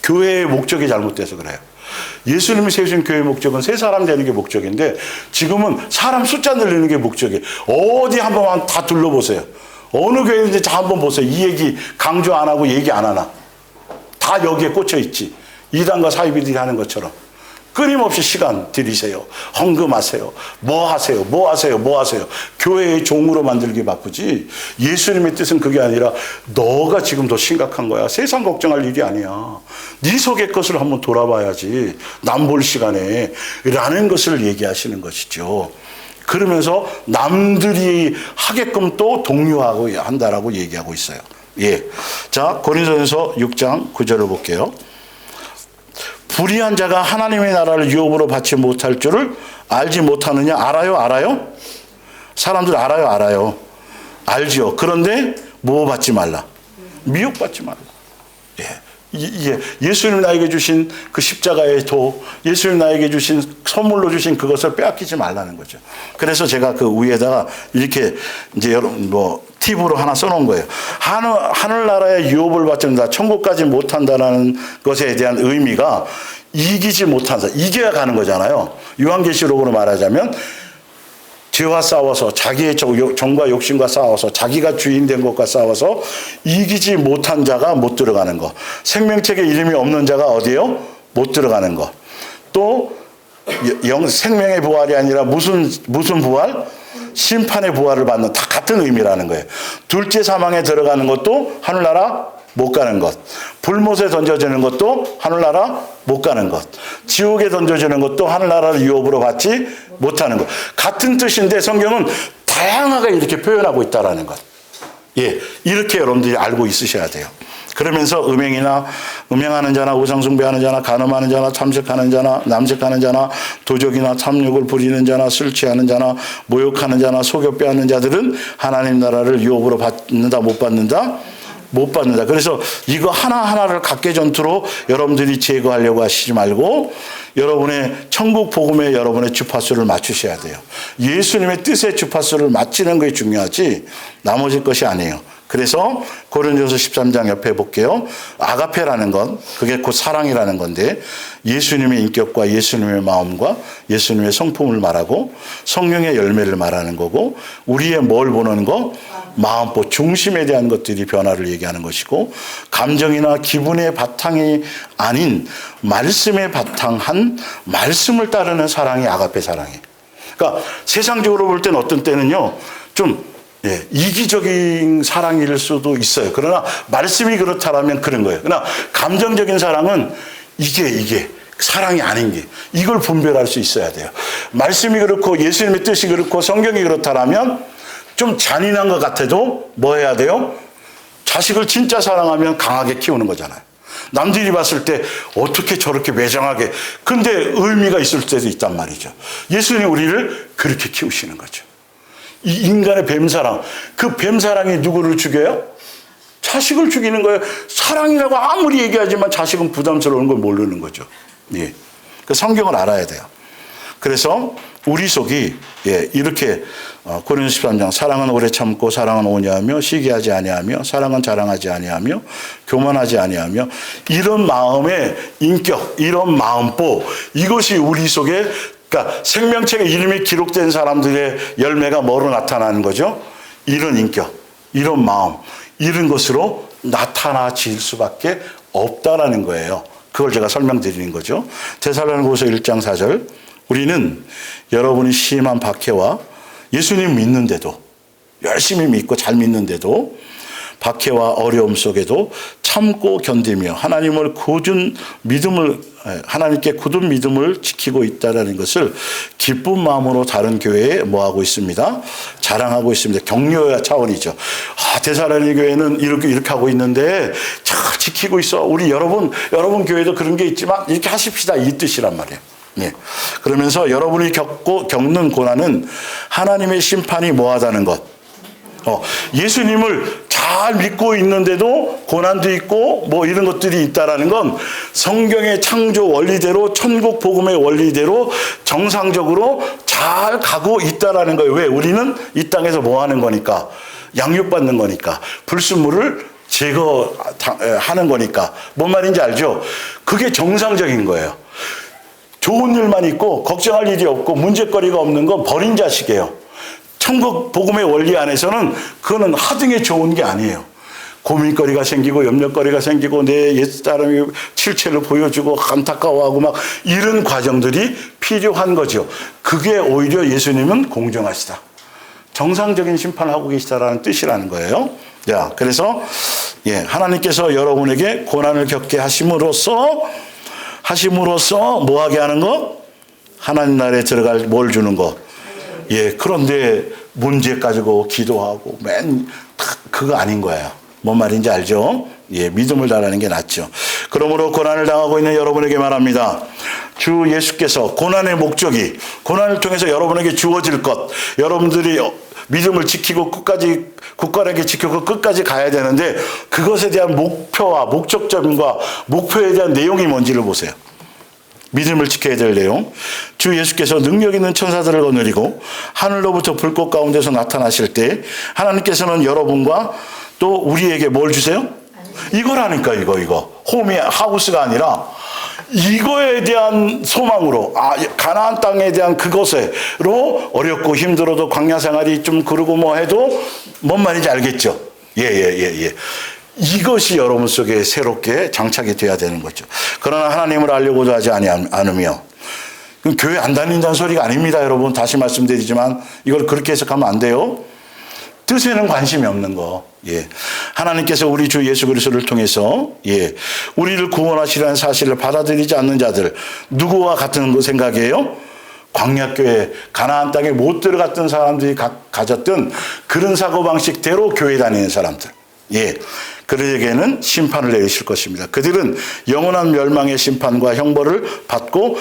Speaker 1: 교회의 목적이 잘못돼서 그래요. 예수님이 세우신 교회의 목적은 새 사람 되는 게 목적인데 지금은 사람 숫자 늘리는 게 목적이에요. 어디 한번 다 둘러보세요. 어느 교회인지 다 한번 보세요. 이 얘기 강조 안 하고 얘기 안 하나. 다 여기에 꽂혀 있지. 이단과 사이비들이 하는 것처럼 끊임없이 시간 들이세요. 헌금하세요. 뭐 하세요. 교회의 종으로 만들기 바쁘지. 예수님의 뜻은 그게 아니라 너가 지금 더 심각한 거야. 세상 걱정할 일이 아니야. 네 속의 것을 한번 돌아봐야지. 남 볼 시간에 라는 것을 얘기하시는 것이죠. 그러면서 남들이 하게끔 또 독려하고 한다라고 얘기하고 있어요. 예. 자, 고린도전서 6장 9절을 볼게요. 불의한 자가 하나님의 나라를 유업으로 받지 못할 줄을 알지 못하느냐? 알아요? 사람들 알아요. 알지요. 그런데 뭐 받지 말라? 미혹받지 말라. 예. 예수님 나에게 주신 그 십자가의 도, 예수님 나에게 주신 선물로 주신 그것을 빼앗기지 말라는 거죠. 그래서 제가 그 위에다가 이렇게 이제 여러분 팁으로 하나 써놓은 거예요. 하늘나라의 유업을 받는다, 천국까지 못한다라는 것에 대한 의미가 이기지 못한다. 이겨야 가는 거잖아요. 요한계시록으로 말하자면 죄와 싸워서 자기의 정과 욕심과 싸워서 자기가 주인 된 것과 싸워서 이기지 못한 자가 못 들어가는 것. 생명책에 이름이 없는 자가 어디요? 못 들어가는 것. 또 생명의 부활이 아니라 무슨 부활? 심판의 부활을 받는, 다 같은 의미라는 거예요. 둘째 사망에 들어가는 것도 하늘나라 못 가는 것. 불못에 던져지는 것도 하늘나라 못 가는 것. 지옥에 던져지는 것도 하늘나라를 유업으로 받지 못하는 것. 같은 뜻인데 성경은 다양하게 이렇게 표현하고 있다라는 것. 예, 이렇게 여러분들이 알고 있으셔야 돼요. 그러면서 음행하는 자나 우상숭배하는 자나 간음하는 자나 탐색하는 자나 남색하는 자나 도적이나 탐욕을 부리는 자나 술 취하는 자나 모욕하는 자나 속여 빼앗는 자들은 하나님 나라를 유업으로 받는다 못 받는다? 못 받는다. 그래서 이거 하나하나를 각계전투로 여러분들이 제거하려고 하시지 말고 여러분의 천국 복음에 여러분의 주파수를 맞추셔야 돼요. 예수님의 뜻의 주파수를 맞추는 것이 중요하지 나머지 것이 아니에요. 그래서 고린도전서 13장 옆에 볼게요. 아가페라는 건 그게 곧 사랑이라는 건데 예수님의 인격과 예수님의 마음과 예수님의 성품을 말하고 성령의 열매를 말하는 거고 우리의 뭘 보는 거? 마음보 중심에 대한 것들이 변화를 얘기하는 것이고 감정이나 기분의 바탕이 아닌 말씀에 바탕한 말씀을 따르는 사랑이 아가페 사랑이에요. 그러니까 세상적으로 볼 때는 어떤 때는요 좀 이기적인 사랑일 수도 있어요. 그러나 말씀이 그렇다라면 그런 거예요. 그러나 감정적인 사랑은 이게 사랑이 아닌 게 이걸 분별할 수 있어야 돼요. 말씀이 그렇고 예수님의 뜻이 그렇고 성경이 그렇다라면 좀 잔인한 것 같아도 뭐 해야 돼요? 자식을 진짜 사랑하면 강하게 키우는 거잖아요. 남들이 봤을 때 어떻게 저렇게 매정하게 근데 의미가 있을 때도 있단 말이죠. 예수님이 우리를 그렇게 키우시는 거죠. 이 인간의 뱀사랑, 그 뱀사랑이 누구를 죽여요? 자식을 죽이는 거예요. 사랑이라고 아무리 얘기하지만 자식은 부담스러운 걸 모르는 거죠. 예. 그 성경을 알아야 돼요. 그래서 우리 속이 이렇게 고린도서 13장 사랑은 오래 참고 사랑은 온유하며 시기하지 아니하며 사랑은 자랑하지 아니하며 교만하지 아니하며 이런 마음의 인격, 이런 마음보, 이것이 우리 속에, 그러니까 생명책에 이름이 기록된 사람들의 열매가 뭐로 나타나는 거죠? 이런 인격, 이런 마음, 이런 것으로 나타나질 수밖에 없다라는 거예요. 그걸 제가 설명드리는 거죠. 데살로니가후서 1장 4절, 우리는 여러분이 심한 박해와 예수님 믿는데도, 열심히 믿고 잘 믿는데도 박해와 어려움 속에도 참고 견디며 하나님께 굳은 믿음을 지키고 있다는 것을 기쁜 마음으로 다른 교회에 뭐하고 있습니다? 자랑하고 있습니다. 격려의 차원이죠. 데살로니가 교회는 이렇게 하고 있는데 잘 지키고 있어. 우리 여러분 교회도 그런 게 있지만 이렇게 하십시다, 이 뜻이란 말이에요. 그러면서 여러분이 겪는 고난은 하나님의 심판이 뭐하다는 것. 예수님을 잘 믿고 있는데도 고난도 있고 뭐 이런 것들이 있다라는 건 성경의 창조 원리대로, 천국 복음의 원리대로 정상적으로 잘 가고 있다라는 거예요. 왜? 우리는 이 땅에서 뭐 하는 거니까? 양육받는 거니까. 불순물을 제거하는 거니까. 뭔 말인지 알죠? 그게 정상적인 거예요. 좋은 일만 있고 걱정할 일이 없고 문제거리가 없는 건 버린 자식이에요. 천국 복음의 원리 안에서는 그거는 하등에 좋은 게 아니에요. 고민거리가 생기고 염려거리가 생기고 내 옛사람이 실체를 보여주고 안타까워하고 막 이런 과정들이 필요한 거죠. 그게 오히려 예수님은 공정하시다, 정상적인 심판을 하고 계시다라는 뜻이라는 거예요. 그래서 하나님께서 여러분에게 고난을 겪게 하심으로써 뭐하게 하는 거? 하나님 나라에 들어갈 뭘 주는 거? 그런데 문제 가지고 기도하고 그거 아닌 거예요. 뭔 말인지 알죠? 믿음을 달라는 게 낫죠. 그러므로 고난을 당하고 있는 여러분에게 말합니다. 주 예수께서 고난의 목적이, 고난을 통해서 여러분에게 주어질 것, 여러분들이 믿음을 지키고 끝까지 굳건하게 지키고 끝까지 가야 되는데 그것에 대한 목표와 목적점과 목표에 대한 내용이 뭔지를 보세요. 믿음을 지켜야 될 내용. 주 예수께서 능력 있는 천사들을 거느리고 하늘로부터 불꽃 가운데서 나타나실 때 하나님께서는 여러분과 또 우리에게 뭘 주세요? 이거라니까, 이거. 하우스가 아니라 이거에 대한 소망으로, 가나안 땅에 대한 그것으로 어렵고 힘들어도 광야 생활이 좀 그러고 뭐 해도 뭔 말인지 알겠죠? 이것이 여러분 속에 새롭게 장착이 돼야 되는 거죠. 그러나 하나님을 알려고도 하지 않으며, 교회 안 다닌다는 소리가 아닙니다, 여러분. 다시 말씀드리지만 이걸 그렇게 해석하면 안 돼요. 뜻에는 관심이 없는 거. 하나님께서 우리 주 예수 그리스도를 통해서 우리를 구원하시라는 사실을 받아들이지 않는 자들, 누구와 같은 생각이에요? 광야교회, 가나안 땅에 못 들어갔던 사람들이 가졌던 그런 사고방식대로 교회 다니는 사람들. 그들에게는 심판을 내리실 것입니다. 그들은 영원한 멸망의 심판과 형벌을 받고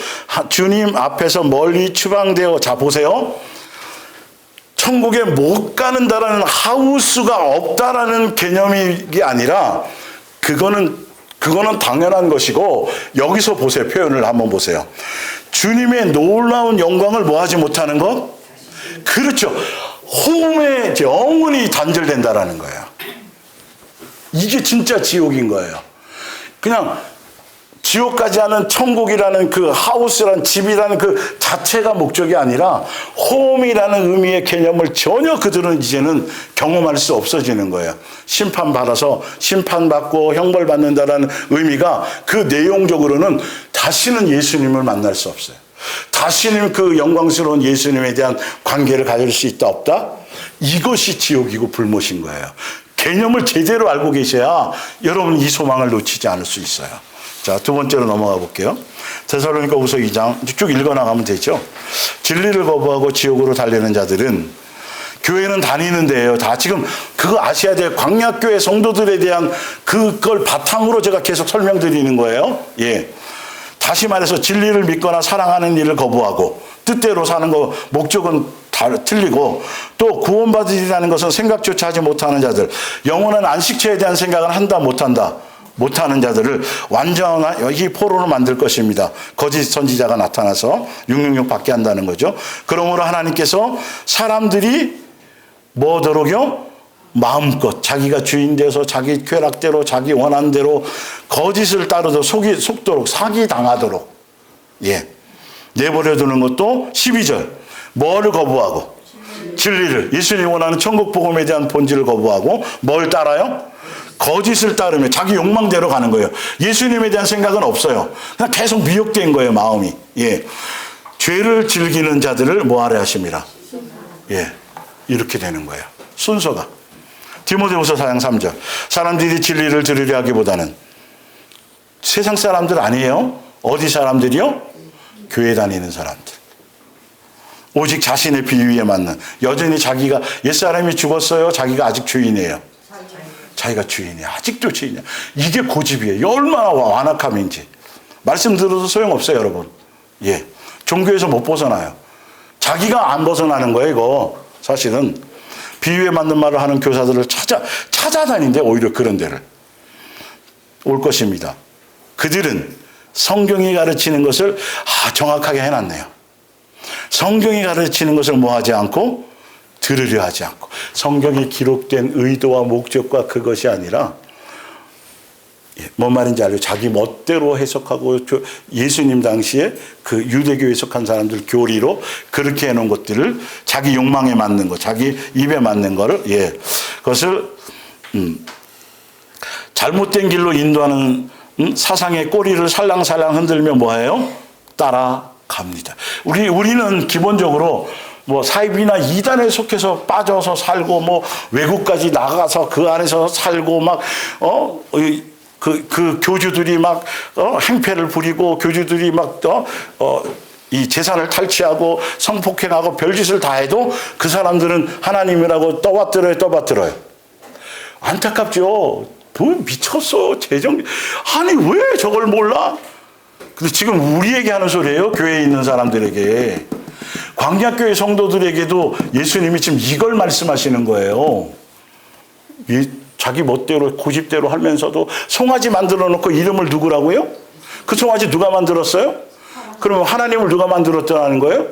Speaker 1: 주님 앞에서 멀리 추방되어, 자 보세요. 천국에 못 가는다라는 하우스가 없다라는 개념이 아니라 그거는 당연한 것이고, 여기서 보세요. 표현을 한번 보세요. 주님의 놀라운 영광을 뭐하지 못하는 것? 그렇죠. 호흡에 영원히 단절된다라는 거예요. 이게 진짜 지옥인 거예요. 그냥 지옥까지 하는 천국이라는 그 하우스라는 집이라는 그 자체가 목적이 아니라 홈이라는 의미의 개념을 전혀 그들은 이제는 경험할 수 없어지는 거예요. 심판받아서 심판받고 형벌받는다라는 의미가 그 내용적으로는 다시는 예수님을 만날 수 없어요. 다시는 그 영광스러운 예수님에 대한 관계를 가질 수 있다 없다? 이것이 지옥이고 불못인 거예요. 개념을 제대로 알고 계셔야 여러분 이 소망을 놓치지 않을 수 있어요. 자, 두 번째로 넘어가 볼게요. 데살로니가후서 2장 쭉 읽어나가면 되죠. 진리를 거부하고 지옥으로 달리는 자들은 교회는 다니는데요. 다 지금 그거 아셔야 돼요. 광야교회 성도들에 대한 그걸 바탕으로 제가 계속 설명드리는 거예요. 다시 말해서 진리를 믿거나 사랑하는 일을 거부하고 뜻대로 사는 거 목적은 틀리고, 또 구원받으리라는 것은 생각조차 하지 못하는 자들, 영원한 안식처에 대한 생각은 한다 못한다. 못하는 자들을 완전한 이 포로로 만들 것입니다. 거짓 선지자가 나타나서 666 받게 한다는 거죠. 그러므로 하나님께서 사람들이 뭐더러요? 마음껏 자기가 주인 돼서 자기 쾌락대로 자기 원한대로 거짓을 따르도록 속도록 사기당하도록 내버려 두는 것도 12절. 뭐를 거부하고? 진리를. 예수님이 원하는 천국 복음에 대한 본질을 거부하고 뭘 따라요? 거짓을 따르며 자기 욕망대로 가는 거예요. 예수님에 대한 생각은 없어요. 그냥 계속 미혹된 거예요, 마음이. 죄를 즐기는 자들을 뭐하려 하심이라. 이렇게 되는 거예요. 순서가. 디모데후서 4장 3절. 사람들이 진리를 들으려 하기보다는 세상 사람들 아니에요. 어디 사람들이요? 교회 다니는 사람들. 오직 자신의 비위에 맞는, 여전히 자기가 옛사람이 죽었어요. 자기가 아직 주인이에요. 자기가 주인이야. 아직도 주인이야. 이게 고집이에요. 얼마나 완악함인지. 말씀 들어도 소용없어요, 여러분. 종교에서 못 벗어나요. 자기가 안 벗어나는 거예요, 이거. 사실은 비유에 맞는 말을 하는 교사들을 찾아다닌대, 오히려 그런 데를. 올 것입니다. 그들은 성경이 가르치는 것을 정확하게 해놨네요. 성경이 가르치는 것을 뭐하지 않고 들으려 하지 않고, 성경에 기록된 의도와 목적과 그것이 아니라 뭔 말인지 알죠? 자기 멋대로 해석하고, 예수님 당시에 그 유대교 해석한 사람들 교리로 그렇게 해놓은 것들을 자기 욕망에 맞는 거, 자기 입에 맞는 거를 그것을 잘못된 길로 인도하는 사상의 꼬리를 살랑살랑 흔들며 뭐예요? 따라갑니다. 우리는 기본적으로 뭐 사입이나 이단에 속해서 빠져서 살고, 뭐 외국까지 나가서 그 안에서 살고, 막 그 교주들이 막 행패를 부리고, 교주들이 막 이 재산을 탈취하고 성폭행하고 별짓을 다 해도 그 사람들은 하나님이라고 떠받들어요. 안타깝죠. 미쳤어. 아니 왜 저걸 몰라? 근데 지금 우리에게 하는 소리예요. 교회에 있는 사람들에게. 광야교회 성도들에게도 예수님이 지금 이걸 말씀하시는 거예요. 자기 멋대로 고집대로 하면서도 송아지 만들어 놓고 이름을 누구라고요? 그 송아지 누가 만들었어요? 그러면 하나님을 누가 만들었다는 거예요?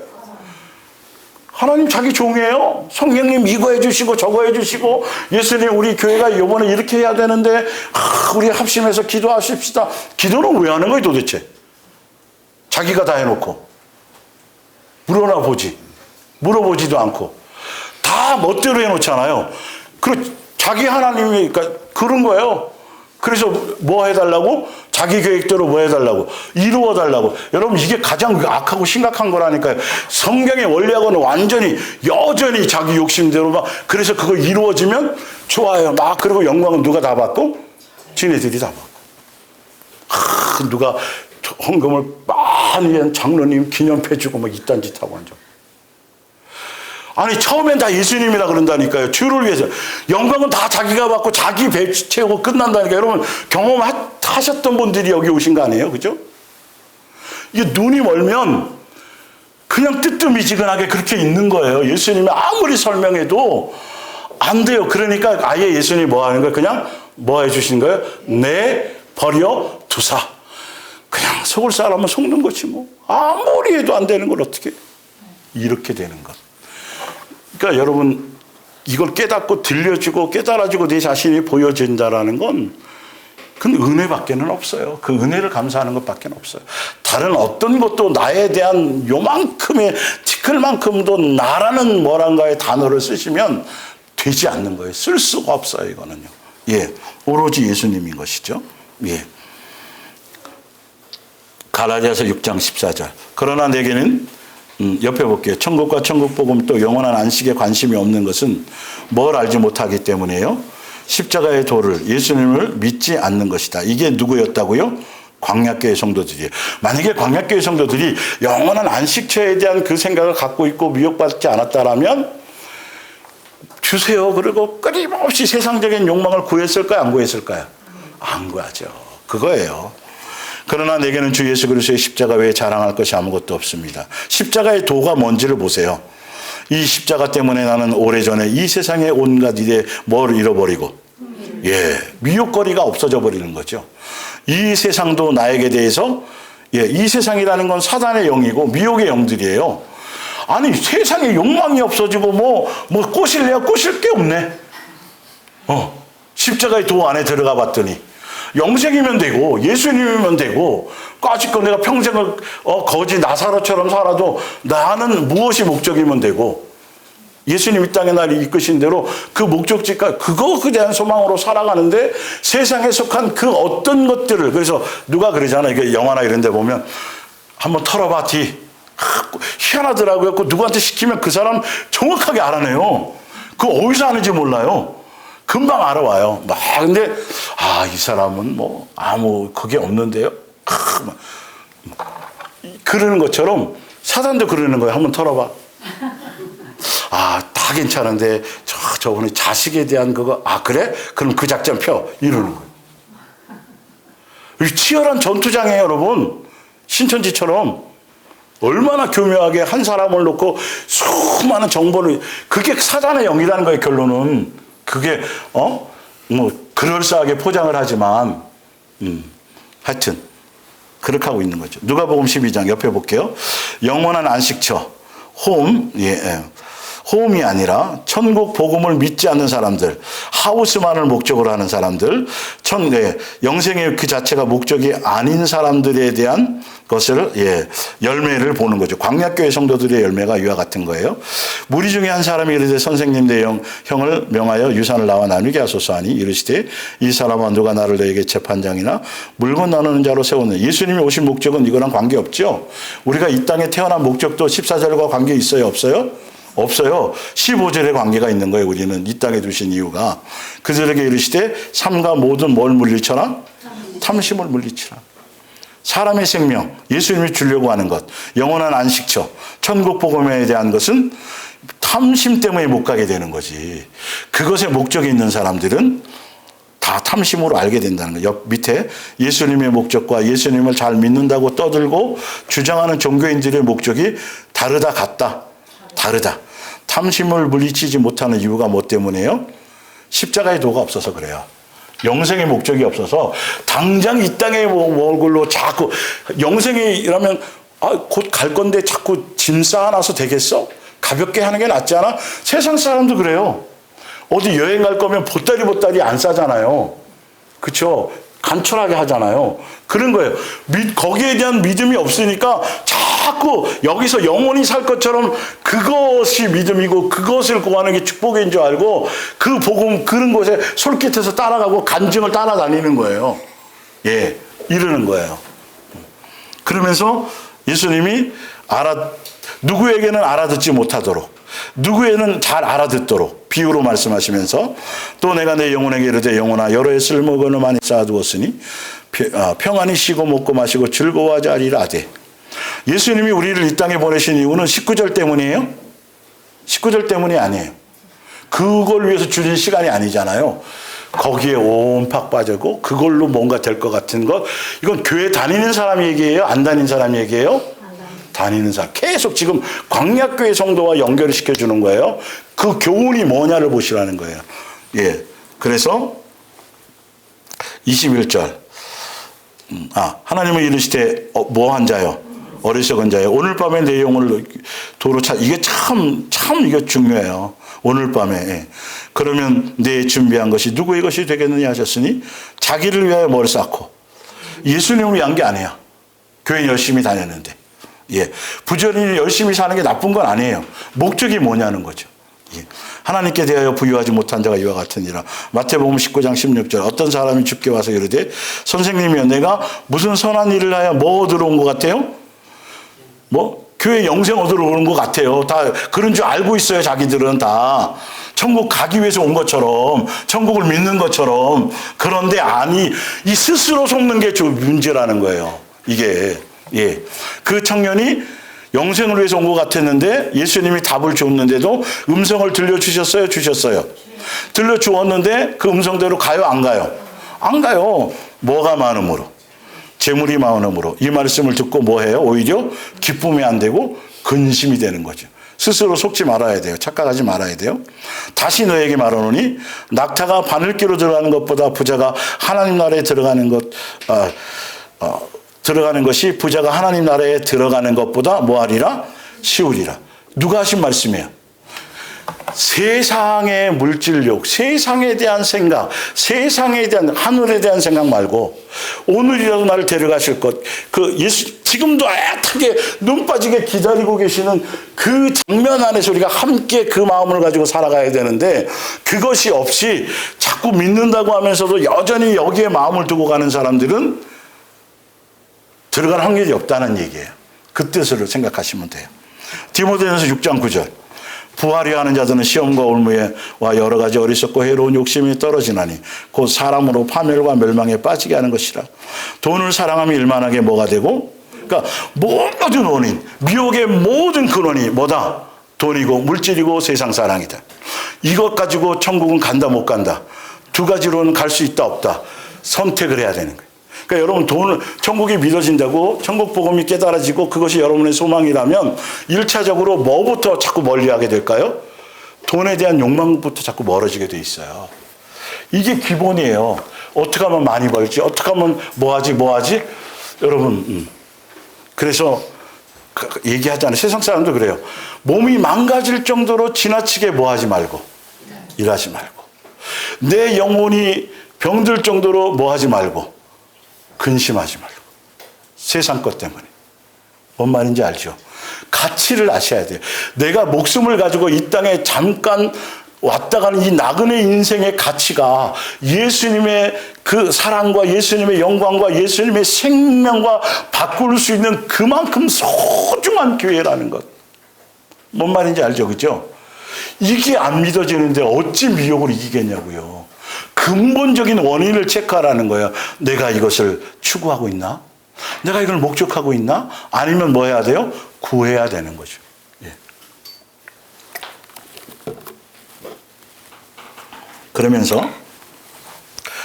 Speaker 1: 하나님 자기 종이에요. 성령님 이거 해주시고 저거 해주시고, 예수님 우리 교회가 이번에 이렇게 해야 되는데 우리 합심해서 기도하십시다. 기도는 왜 하는 거예요 도대체? 자기가 다 해놓고 물어보지도 않고 다 멋대로 해놓잖아요. 자기 하나님이니까 그런 거예요. 그래서 뭐 해달라고? 자기 계획대로 뭐 해달라고? 이루어달라고. 여러분 이게 가장 악하고 심각한 거라니까요. 성경의 원리하고는 완전히 여전히 자기 욕심대로 막, 그래서 그거 이루어지면 좋아요. 막, 그리고 영광은 누가 다 받고? 지네들이 다 받고. 누가 헌금을 많이 한 장로님 기념패 주고 막 이딴 짓 하고 앉아. 아니 처음엔 다 예수님이라 그런다니까요. 주를 위해서. 영광은 다 자기가 받고 자기 배 채우고 끝난다니까요. 여러분 경험하셨던 분들이 여기 오신 거 아니에요? 그죠? 이게 눈이 멀면 그냥 뜨뜻미지근하게 그렇게 있는 거예요. 예수님이 아무리 설명해도 안 돼요. 그러니까 아예 예수님이 뭐 하는 거예요? 그냥 뭐 해주시는 거예요? 내버려 두사. 그냥 속을 사람은 속는 거지 뭐. 아무리 해도 안 되는 걸 어떻게. 이렇게 되는 것. 그러니까 여러분 이걸 깨닫고 들려주고 깨달아주고 내 자신이 보여진다라는 건 그건 은혜밖에는 없어요. 그 은혜를 감사하는 것밖에 없어요. 다른 어떤 것도 나에 대한 요만큼의 티끌만큼도 나라는 뭐란가의 단어를 쓰시면 되지 않는 거예요. 쓸 수가 없어요. 이거는요. 오로지 예수님인 것이죠. 갈라디아서 6장 14절. 그러나 내게는 옆에 볼게요. 천국과 천국복음 또 영원한 안식에 관심이 없는 것은 뭘 알지 못하기 때문에요. 십자가의 도를, 예수님을 믿지 않는 것이다. 이게 누구였다고요? 광야교회 성도들이에요. 만약에 광야교회 성도들이 영원한 안식처에 대한 그 생각을 갖고 있고 미혹받지 않았다라면 주세요. 그리고 끊임없이 세상적인 욕망을 구했을까요? 안 구했을까요? 안 구하죠. 그거예요. 그러나 내게는 주 예수 그리스도의 십자가 외에 자랑할 것이 아무것도 없습니다. 십자가의 도가 뭔지를 보세요. 이 십자가 때문에 나는 오래전에 이 세상의 온갖 일에 뭘 잃어버리고 예, 미혹거리가 없어져 버리는 거죠. 이 세상도 나에게 대해서, 예, 이 세상이라는 건 사단의 영이고 미혹의 영들이에요. 아니, 세상에 욕망이 없어지고 꼬실래야 꼬실 게 없네. 십자가의 도 안에 들어가 봤더니 영생이면 되고 예수님이면 되고, 까짓거 내가 평생을 거지 나사로처럼 살아도 나는 무엇이 목적이면 되고, 예수님 이 땅에 나를 이끄신 대로 그 목적지까지 그거에 대한 소망으로 살아가는데, 세상에 속한 그 어떤 것들을, 그래서 누가 그러잖아요. 이게 영화나 이런 데 보면 한번 털어봐 뒤. 희한하더라고요. 누구한테 시키면 그 사람 정확하게 알아내요. 그거 어디서 하는지 몰라요. 금방 알아와요. 근데 이 사람은 아무 그게 없는데요. 그러는 것처럼 사단도 그러는 거예요. 한번 털어봐. 다 괜찮은데 저분이 자식에 대한 그거, 그래? 그럼 그 작전 펴. 이러는 거예요. 치열한 전투장이에요, 여러분. 신천지처럼 얼마나 교묘하게 한 사람을 놓고 수많은 정보를, 그게 사단의 영이라는 거예요, 결론은. 그게 그럴싸하게 포장을 하지만 하여튼 그렇게 하고 있는 거죠. 누가복음 12장 옆에 볼게요. 영원한 안식처, 홈이 아니라 천국 복음을 믿지 않는 사람들, 하우스만을 목적으로 하는 사람들, 영생의 그 자체가 목적이 아닌 사람들에 대한 것을, 열매를 보는 거죠. 광야교회 성도들의 열매가 이와 같은 거예요. 무리 중에 한 사람이 이르되 선생님 내 형을 명하여 유산을 나와 나누게 하소서 하니, 이르시되 이 사람아 누가 나를 너에게 재판장이나 물건 나누는 자로 세우느냐. 예수님이 오신 목적은 이거랑 관계없죠. 우리가 이 땅에 태어난 목적도 14절과 관계 있어요, 없어요? 없어요. 15절에 관계가 있는 거예요. 우리는 이 땅에 두신 이유가. 그들에게 이르시되 삼가 모든 뭘 물리쳐라? 탐심을 물리치라. 사람의 생명, 예수님이 주려고 하는 것, 영원한 안식처, 천국 복음에 대한 것은 탐심 때문에 못 가게 되는 거지. 그것에 목적이 있는 사람들은 다 탐심으로 알게 된다는 거예요. 옆 밑에 예수님의 목적과 예수님을 잘 믿는다고 떠들고 주장하는 종교인들의 목적이 다르다, 같다. 다르다. 탐심을 물리치지 못하는 이유가 뭐 때문이에요? 십자가의 도가 없어서 그래요. 영생의 목적이 없어서 당장 이 땅에 얼굴로 자꾸 영생이라면 곧 갈 건데 자꾸 짐 쌓아놔서 되겠어? 가볍게 하는 게 낫지 않아? 세상 사람도 그래요. 어디 여행 갈 거면 보따리 안 싸잖아요. 그렇죠? 간촐하게 하잖아요. 그런 거예요. 거기에 대한 믿음이 없으니까 자꾸 여기서 영원히 살 것처럼 그것이 믿음이고 그것을 구하는 게 축복인 줄 알고 그 복음 그런 곳에 솔깃해서 따라가고 간증을 따라다니는 거예요. 이러는 거예요. 그러면서 예수님이 누구에게는 알아듣지 못하도록, 누구에는 잘 알아듣도록 비유로 말씀하시면서, 또 내가 내 영혼에게 이르되 영혼아 여러 해 쓸모건을 많이 쌓아두었으니 평안히 쉬고 먹고 마시고 즐거워하지 아니라 하되. 예수님이 우리를 이 땅에 보내신 이유는 19절 때문이에요? 19절 때문이 아니에요. 그걸 위해서 주신 시간이 아니잖아요. 거기에 온팍 빠지고 그걸로 뭔가 될 것 같은 것. 이건 교회 다니는 사람 얘기예요? 안 다니는 사람 얘기예요? 다니는 사람. 계속 지금 광야교회 성도와 연결을 시켜주는 거예요. 그 교훈이 뭐냐를 보시라는 거예요. 그래서 21절. 하나님은 이르시되 뭐한 자요? 어리석은 자요. 오늘 밤에 내 영혼을 도로 이게 참 이게 중요해요. 오늘 밤에. 그러면 내 준비한 것이 누구의 것이 되겠느냐 하셨으니 자기를 위하여 뭘 쌓고. 예수님을 위한 게 아니야. 교회 열심히 다녔는데. 부지런히 열심히 사는 게 나쁜 건 아니에요. 목적이 뭐냐는 거죠. 하나님께 대하여 부유하지 못한 자가 이와 같으니라. 마태복음 19장 16절. 어떤 사람이 주께 와서 이르되 선생님이여 내가 무슨 선한 일을 하여 뭐 얻으러 온 것 같아요? 교회 영생 얻으러 오는 것 같아요. 다 그런 줄 알고 있어요. 자기들은 다. 천국 가기 위해서 온 것처럼, 천국을 믿는 것처럼. 그런데 이 스스로 속는 게 문제라는 거예요. 이게. 그 청년이 영생을 위해서 온 것 같았는데 예수님이 답을 줬는데도 음성을 들려주셨어요? 주셨어요? 들려주었는데 그 음성대로 가요? 안 가요? 안 가요. 뭐가 많음으로? 재물이 많음으로. 이 말씀을 듣고 뭐 해요? 오히려 기쁨이 안 되고 근심이 되는 거죠. 스스로 속지 말아야 돼요. 착각하지 말아야 돼요. 다시 너에게 말하노니 낙타가 바늘기로 들어가는 것보다 부자가 하나님 나라에 들어가는 것이 부자가 하나님 나라에 들어가는 것보다 뭐하리라? 쉬우리라. 누가 하신 말씀이에요? 세상의 물질욕, 세상에 대한 생각, 세상에 대한, 하늘에 대한 생각 말고 오늘이라도 나를 데려가실 것, 그 예수 지금도 애타게 눈 빠지게 기다리고 계시는 그 장면 안에서 우리가 함께 그 마음을 가지고 살아가야 되는데, 그것이 없이 자꾸 믿는다고 하면서도 여전히 여기에 마음을 두고 가는 사람들은 들어갈 확률이 없다는 얘기예요. 그 뜻으로 생각하시면 돼요. 디모데전서 6장 9절. 부하려 하는 자들은 시험과 올무에와 여러 가지 어리석고 해로운 욕심이 떨어지나니 곧 사람으로 파멸과 멸망에 빠지게 하는 것이라. 돈을 사랑하면 일만하게 뭐가 되고, 그러니까 모든 원인, 미혹의 모든 근원이 뭐다? 돈이고 물질이고 세상 사랑이다. 이것 가지고 천국은 간다 못 간다. 두 가지로는 갈 수 있다 없다. 선택을 해야 되는 거예요. 그러니까 여러분 천국이 믿어진다고 천국 복음이 깨달아지고 그것이 여러분의 소망이라면 1차적으로 뭐부터 자꾸 멀리하게 될까요? 돈에 대한 욕망부터 자꾸 멀어지게 돼 있어요. 이게 기본이에요. 어떻게 하면 많이 벌지? 어떻게 하면 뭐하지? 여러분 그래서 얘기하잖아요. 세상 사람도 그래요. 몸이 망가질 정도로 지나치게 뭐하지 말고 일하지 말고, 내 영혼이 병들 정도로 뭐하지 말고 근심하지 말고, 세상 것 때문에. 뭔 말인지 알죠? 가치를 아셔야 돼요. 내가 목숨을 가지고 이 땅에 잠깐 왔다 가는 이 나그네 인생의 가치가 예수님의 그 사랑과 예수님의 영광과 예수님의 생명과 바꿀 수 있는 그만큼 소중한 교회라는 것. 뭔 말인지 알죠? 그죠? 이게 안 믿어지는데 어찌 미혹을 이기겠냐고요. 근본적인 원인을 체크하라는 거예요. 내가 이것을 추구하고 있나? 내가 이걸 목적하고 있나? 아니면 뭐 해야 돼요? 구해야 되는 거죠. 예. 그러면서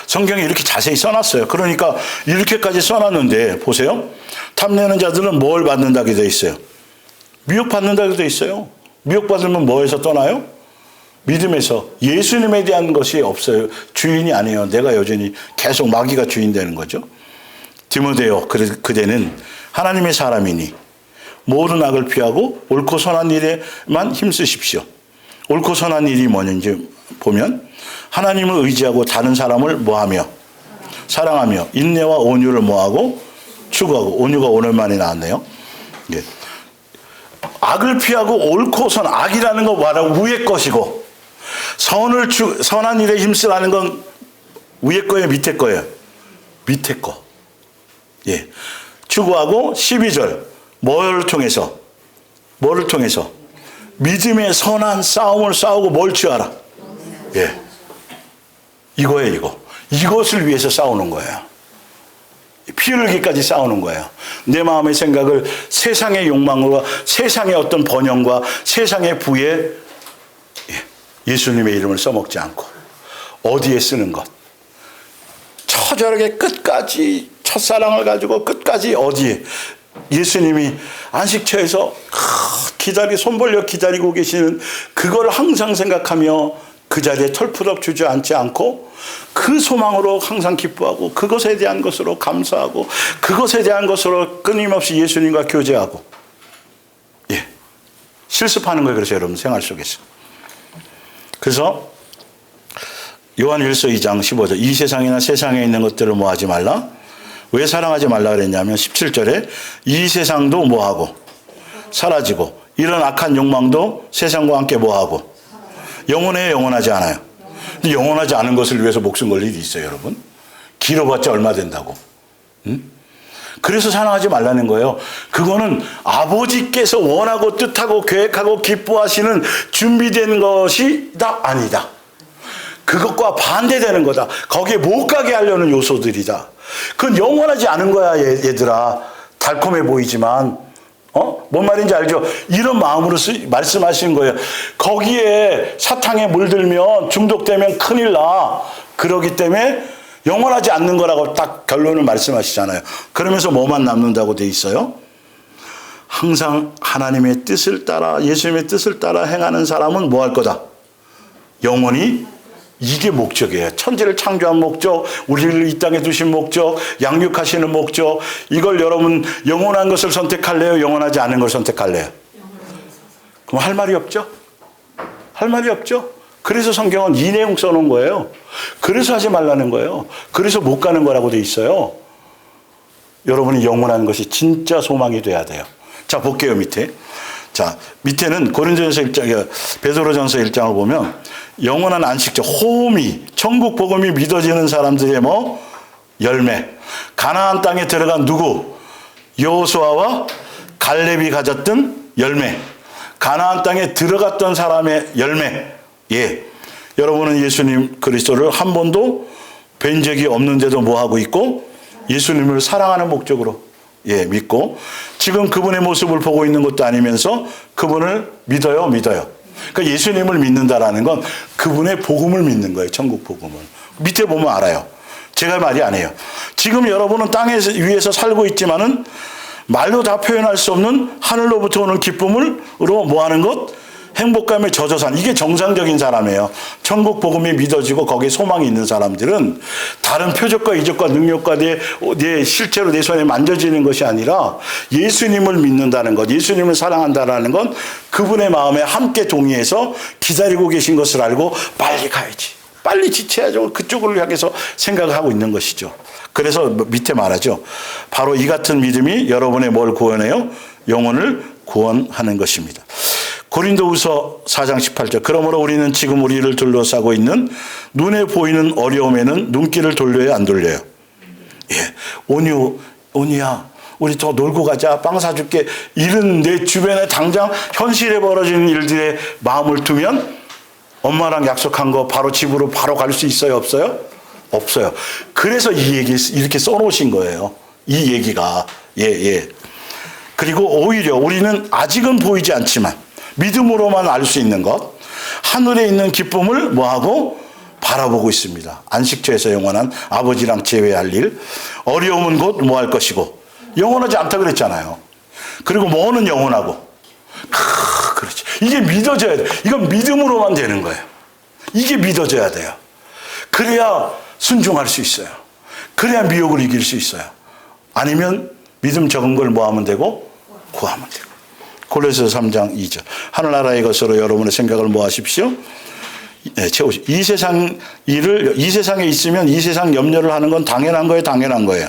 Speaker 1: 성경에 이렇게 자세히 써놨어요. 그러니까 이렇게까지 써놨는데 보세요. 탐내는 자들은 뭘 받는다고 되어 있어요? 미혹받는다고 되어 있어요. 미혹받으면 뭐에서 떠나요? 믿음에서. 예수님에 대한 것이 없어요. 주인이 아니에요. 내가 여전히 계속 마귀가 주인 되는 거죠. 디모데요, 그대는 하나님의 사람이니 모든 악을 피하고 옳고 선한 일에만 힘쓰십시오. 옳고 선한 일이 뭐는지 보면 하나님을 의지하고 다른 사람을 뭐하며? 사랑하며 인내와 온유를 뭐하고? 추구하고. 온유가 오늘만에 나왔네요. 예. 악을 피하고 옳고 선, 악이라는 건 뭐라고? 위의 것이고, 선한 일에 힘쓰라는 건 위의 거예요, 밑에 거예요? 밑에 거. 예. 추구하고 12절. 뭐를 통해서? 믿음의 선한 싸움을 싸우고 뭘 취하라? 예. 이거예요, 이거. 이것을 위해서 싸우는 거예요. 피 흘리기까지 싸우는 거예요. 내 마음의 생각을 세상의 욕망과 세상의 어떤 번영과 세상의 부에 예수님의 이름을 써먹지 않고 어디에 쓰는 것. 처절하게 끝까지 첫사랑을 가지고 끝까지 어디에 예수님이 안식처에서 손 벌려 기다리고 계시는 그걸 항상 생각하며 그 자리에 털푸덕 주저앉지 않고 그 소망으로 항상 기뻐하고 그것에 대한 것으로 감사하고 그것에 대한 것으로 끊임없이 예수님과 교제하고, 예, 실습하는 거예요. 그래서 여러분 생활 속에서. 그래서 요한일서 2장 15절, 이 세상이나 세상에 있는 것들을 뭐하지 말라? 왜 사랑하지 말라 그랬냐면 17절에 이 세상도 뭐하고 사라지고 이런 악한 욕망도 세상과 함께 뭐하고 영원해요, 영원하지 않아요? 근데 영원하지 않은 것을 위해서 목숨 걸 일이 있어요, 여러분. 길어봤자 얼마 된다고. 그래서 사랑하지 말라는 거예요. 그거는 아버지께서 원하고 뜻하고 계획하고 기뻐하시는 준비된 것이다, 아니다. 그것과 반대되는 거다. 거기에 못 가게 하려는 요소들이다. 그건 영원하지 않은 거야, 얘들아. 달콤해 보이지만. 뭔 말인지 알죠? 이런 마음으로 말씀하시는 거예요. 거기에 사탕에 물들면 중독되면 큰일 나. 그러기 때문에 영원하지 않는 거라고 딱 결론을 말씀하시잖아요. 그러면서 뭐만 남는다고 돼 있어요? 항상 하나님의 뜻을 따라 예수님의 뜻을 따라 행하는 사람은 뭐 할 거다? 영원히 이게 목적이에요. 천지를 창조한 목적, 우리를 이 땅에 두신 목적, 양육하시는 목적. 이걸 여러분 영원한 것을 선택할래요? 영원하지 않은 걸 선택할래요? 그럼 할 말이 없죠? 할 말이 없죠? 그래서 성경은 이 내용 써놓은 거예요. 그래서 하지 말라는 거예요. 그래서 못 가는 거라고 돼 있어요. 여러분이 영원한 것이 진짜 소망이 돼야 돼요. 자, 볼게요, 밑에. 자, 밑에는 고린도전서 1장, 베드로전서 1장을 보면 영원한 안식처, 호미, 천국 복음이 믿어지는 사람들의 뭐? 열매. 가나안 땅에 들어간 누구? 여호수아와 갈렙이 가졌던 열매. 가나안 땅에 들어갔던 사람의 열매. 예. 여러분은 예수님 그리스도를 한 번도 뵌 적이 없는데도 뭐 하고 있고? 예수님을 사랑하는 목적으로 믿고 지금 그분의 모습을 보고 있는 것도 아니면서 그분을 믿어요. 그러니까 예수님을 믿는다라는 건 그분의 복음을 믿는 거예요. 천국 복음을. 밑에 보면 알아요. 제가 말이 아니에요. 지금 여러분은 땅 위에서 살고 있지만은 말로 다 표현할 수 없는 하늘로부터 오는 기쁨으로 뭐 하는 것? 행복감에 젖어 산. 이게 정상적인 사람이에요. 천국 복음이 믿어지고 거기에 소망이 있는 사람들은 다른 표적과 이적과 능력과 내 실제로 내 손에 만져지는 것이 아니라 예수님을 믿는다는 것, 예수님을 사랑한다라는 건 그분의 마음에 함께 동의해서 기다리고 계신 것을 알고 빨리 가야지. 빨리 지쳐야죠. 그쪽을 향해서 생각을 하고 있는 것이죠. 그래서 밑에 말하죠. 바로 이 같은 믿음이 여러분의 뭘 구원해요? 영혼을 구원하는 것입니다. 고린도후서 4장 18절. 그러므로 우리는 지금 우리를 둘러싸고 있는 눈에 보이는 어려움에는 눈길을 돌려야 안 돌려요? 예. 온유야. 우리 더 놀고 가자. 빵 사줄게. 이런 내 주변에 당장 현실에 벌어지는 일들에 마음을 두면 엄마랑 약속한 거 바로 집으로 바로 갈 수 있어요? 없어요? 없어요. 그래서 이 얘기 이렇게 써놓으신 거예요. 이 얘기가. 예. 그리고 오히려 우리는 아직은 보이지 않지만 믿음으로만 알 수 있는 것, 하늘에 있는 기쁨을 뭐하고 바라보고 있습니다. 안식처에서 영원한 아버지랑 재회할 일, 어려움은 곧 뭐 할 것이고 영원하지 않다 그랬잖아요. 그리고 뭐는 영원하고. 그렇지. 이게 믿어져야 돼. 이건 믿음으로만 되는 거예요. 이게 믿어져야 돼요. 그래야 순종할 수 있어요. 그래야 미혹을 이길 수 있어요. 아니면 믿음 적은 걸 뭐 하면 되고 구하면 되고. 골로새서 3장 2절. 하늘나라의 것으로 여러분의 생각을 뭐 하십시오? 채우십시오. 이 세상 일을, 이 세상에 있으면 이 세상 염려를 하는 건 당연한 거예요? 당연한 거예요?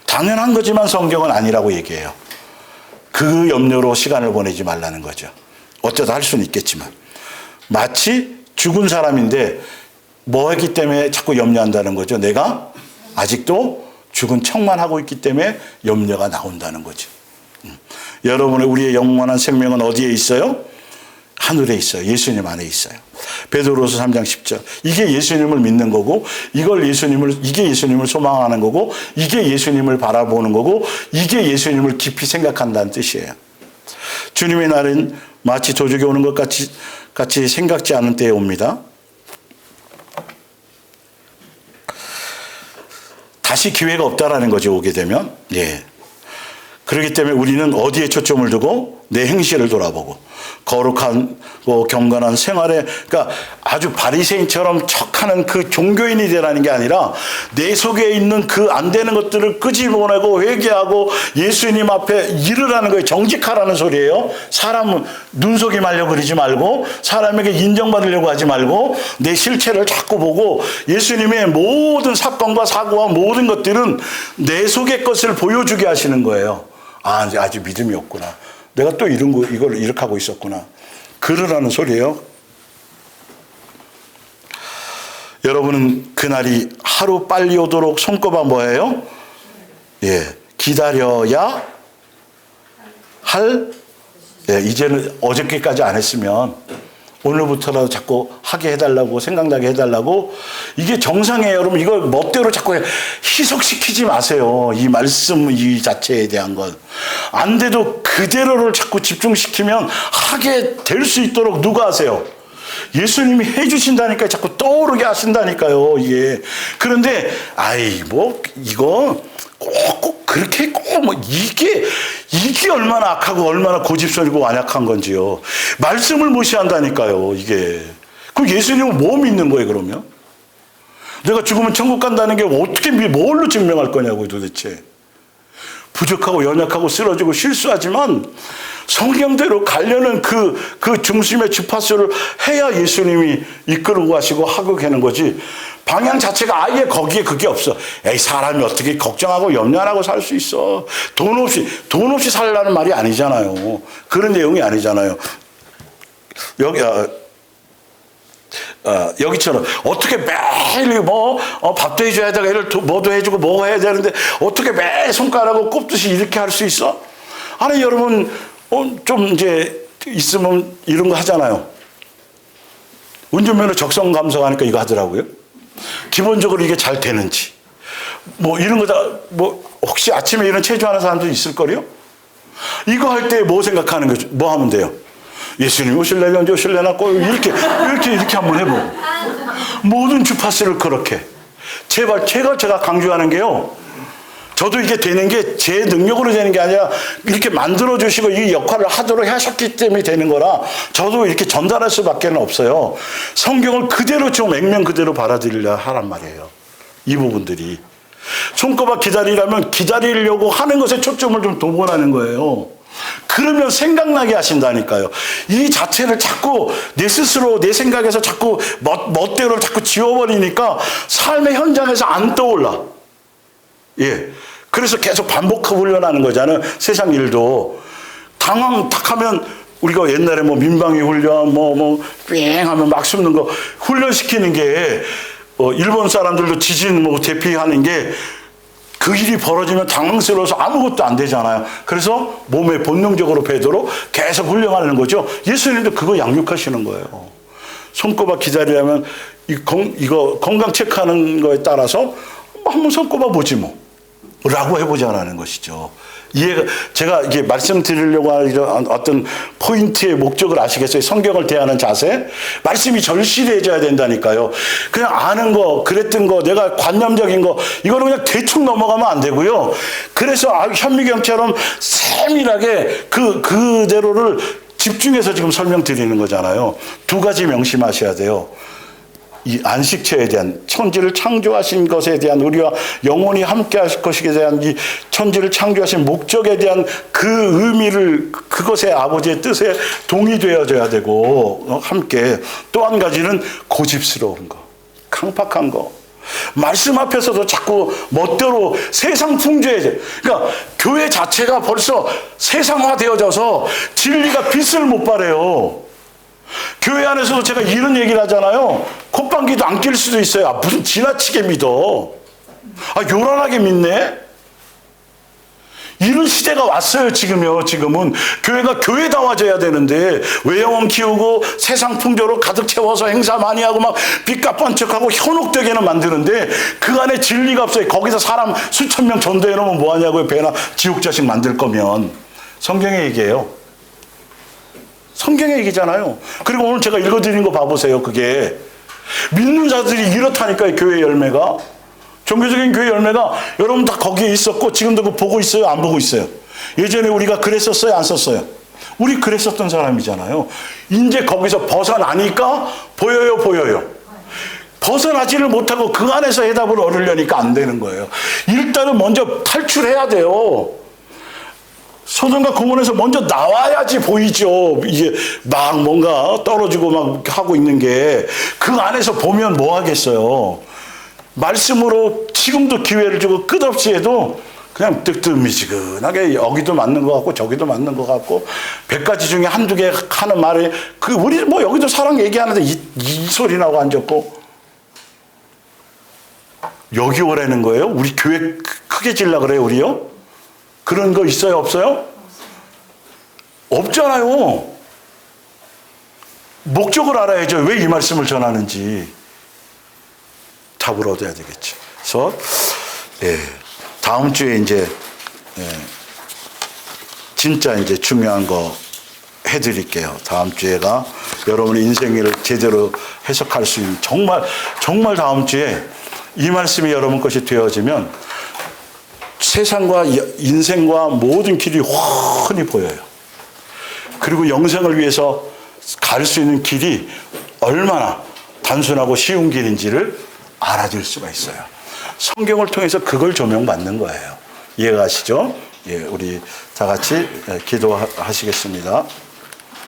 Speaker 1: 당연한 거지만 성경은 아니라고 얘기해요. 그 염려로 시간을 보내지 말라는 거죠. 어쩌다 할 수는 있겠지만. 마치 죽은 사람인데 뭐 했기 때문에 자꾸 염려한다는 거죠. 내가 아직도 죽은 척만 하고 있기 때문에 염려가 나온다는 거죠. 여러분의 우리의 영원한 생명은 어디에 있어요? 하늘에 있어요. 예수님 안에 있어요. 베드로서 3장 10절. 이게 예수님을 믿는 거고, 이게 예수님을 소망하는 거고, 이게 예수님을 바라보는 거고, 이게 예수님을 깊이 생각한다는 뜻이에요. 주님의 날은 마치 도적이 오는 것 같이 생각지 않은 때에 옵니다. 다시 기회가 없다라는 거죠. 오게 되면. 예. 그렇기 때문에 우리는 어디에 초점을 두고 내 행실을 돌아보고 거룩한 경건한 생활에, 그러니까 아주 바리새인처럼 척하는 그 종교인이 되라는 게 아니라 내 속에 있는 그 안 되는 것들을 끄집어내고 회개하고 예수님 앞에 이르라는 거예요. 정직하라는 소리예요. 사람은 눈속이 말려 그러지 말고 사람에게 인정받으려고 하지 말고 내 실체를 자꾸 보고 예수님의 모든 사건과 사고와 모든 것들은 내 속의 것을 보여주게 하시는 거예요. 아직 믿음이 없구나. 내가 또 이걸 이렇게 하고 있었구나. 그러라는 소리예요. 여러분은 그날이 하루 빨리 오도록 손꼽아 뭐예요? 예, 기다려야 할. 예, 이제는 어저께까지 안 했으면 오늘부터라도 자꾸 하게 해달라고, 생각나게 해달라고. 이게 정상이에요. 여러분, 이걸 멋대로 자꾸 희석시키지 마세요. 이 말씀 이 자체에 대한 건. 안 돼도 그대로를 자꾸 집중시키면 하게 될 수 있도록 누가 하세요? 예수님이 해주신다니까요. 자꾸 떠오르게 하신다니까요. 이게. 그런데 이거 꼭 그렇게 이게 이게 얼마나 악하고 얼마나 고집스럽고 완약한 건지요. 말씀을 무시한다니까요, 이게. 그럼 예수님은 뭐 믿는 거예요, 그러면? 내가 죽으면 천국 간다는 게 어떻게, 뭘로 증명할 거냐고요, 도대체. 부족하고 연약하고 쓰러지고 실수하지만 성경대로 가려는 그 중심의 주파수를 해야 예수님이 이끌고 가시고 하고 계는 거지. 방향 자체가 아예 거기에 그게 없어. 에이, 사람이 어떻게 걱정하고 염려 안 하고 살 수 있어. 돈 없이 살라는 말이 아니잖아요. 그런 내용이 아니잖아요. 여기처럼 어떻게 매일 밥도 해줘야 되고 애를 뭐도 해주고 뭐 해야 되는데 어떻게 매일 손가락을 꼽듯이 이렇게 할 수 있어? 아니, 여러분 좀 이제 있으면 이런 거 하잖아요. 운전면허 적성 감소하니까 이거 하더라고요. 기본적으로 이게 잘 되는지 뭐 이런 거다. 뭐 혹시 아침에 이런 체조하는 사람도 있을 거요? 이거 할 때 뭐 생각하는 거죠? 뭐 하면 돼요? 예수님 오실래나 언제 오실래나 꼭 이렇게 한번 해보고 모든 주파수를 그렇게 제발 제가 강조하는 게요. 저도 이게 되는 게 제 능력으로 되는 게 아니라 이렇게 만들어 주시고 이 역할을 하도록 하셨기 때문에 되는 거라 저도 이렇게 전달할 수밖에 없어요. 성경을 그대로 좀 액면 그대로 받아들이려 하란 말이에요. 이 부분들이 손꼽아 기다리려면 기다리려고 하는 것에 초점을 좀 동원하는 거예요. 그러면 생각나게 하신다니까요. 이 자체를 자꾸 내 스스로 내 생각에서 자꾸 멋대로 자꾸 지워버리니까 삶의 현장에서 안 떠올라. 예. 그래서 계속 반복 훈련하는 거잖아요. 세상 일도. 당황 탁 하면 우리가 옛날에 뭐 민방위 훈련 삥 하면 막 숨는 거 훈련시키는 게 일본 사람들도 지진 대피하는 게 그 일이 벌어지면 당황스러워서 아무것도 안 되잖아요. 그래서 몸에 본능적으로 배도록 계속 훈련하는 거죠. 예수님도 그거 양육하시는 거예요. 손꼽아 기다리려면 이거 건강 체크하는 거에 따라서 한번 손꼽아 보지 뭐. 라고 해보자라는 것이죠. 제가 이게 말씀드리려고 하는 어떤 포인트의 목적을 아시겠어요? 성경을 대하는 자세? 말씀이 절실해져야 된다니까요. 그냥 아는 거, 그랬던 거, 내가 관념적인 거, 이거는 그냥 대충 넘어가면 안 되고요. 그래서 현미경처럼 세밀하게 그대로를 집중해서 지금 설명드리는 거잖아요. 두 가지 명심하셔야 돼요. 이 안식처에 대한 천지를 창조하신 것에 대한 우리와 영원히 함께 하실 것에 대한 이 천지를 창조하신 목적에 대한 그 의미를 그것의 아버지의 뜻에 동의되어져야 되고 함께 또 한 가지는 고집스러운 거, 강팍한 거. 말씀 앞에서도 자꾸 멋대로 세상 풍조에 그러니까 교회 자체가 벌써 세상화되어져서 진리가 빛을 못 발해요. 교회 안에서도 제가 이런 얘기를 하잖아요. 콧방귀도 안 낄 수도 있어요. 무슨 지나치게 믿어. 요란하게 믿네. 이런 시대가 왔어요. 지금은 교회가 교회다워져야 되는데 외형은 키우고 세상 풍조로 가득 채워서 행사 많이 하고 막 빛과 번쩍하고 현혹되게는 만드는데 그 안에 진리가 없어요. 거기서 사람 수천 명 전도해 놓으면 뭐하냐고요. 배나 지옥자식 만들 거면. 성경의 얘기예요. 성경의 얘기잖아요. 그리고 오늘 제가 읽어드린 거 봐보세요. 그게 믿는 자들이 이렇다니까요. 교회 열매가. 종교적인 교회 열매가 여러분 다 거기에 있었고 지금도 그거 보고 있어요? 안 보고 있어요? 예전에 우리가 그랬었어요? 안 썼어요? 우리 그랬었던 사람이잖아요. 이제 거기서 벗어나니까 보여요. 벗어나지를 못하고 그 안에서 해답을 얻으려니까 안 되는 거예요. 일단은 먼저 탈출해야 돼요. 소돔과 고모에서 먼저 나와야지 보이죠. 이게 막 뭔가 떨어지고 막 하고 있는 게 그 안에서 보면 뭐 하겠어요. 말씀으로 지금도 기회를 주고 끝없이 해도 그냥 뜨뜻미지근하게 여기도 맞는 것 같고 저기도 맞는 것 같고 100가지 중에 한두 개 하는 말에 우리 여기도 사랑 얘기하는데 이 소리 나고 앉았고 여기 오라는 거예요? 우리 교회 크게 질라 그래요, 우리요? 그런 거 있어요, 없어요? 없잖아요. 목적을 알아야죠. 왜 이 말씀을 전하는지 답을 얻어야 되겠죠. 그래서 다음 주에 이제 진짜 이제 중요한 거 해드릴게요. 다음 주에가 여러분의 인생을 제대로 해석할 수 있는 정말 다음 주에 이 말씀이 여러분 것이 되어지면 세상과 인생과 모든 길이 훤히 보여요. 그리고 영생을 위해서 갈 수 있는 길이 얼마나 단순하고 쉬운 길인지를 알아질 수가 있어요. 성경을 통해서 그걸 조명받는 거예요. 이해가 가시죠? 예, 우리 다 같이 기도하시겠습니다.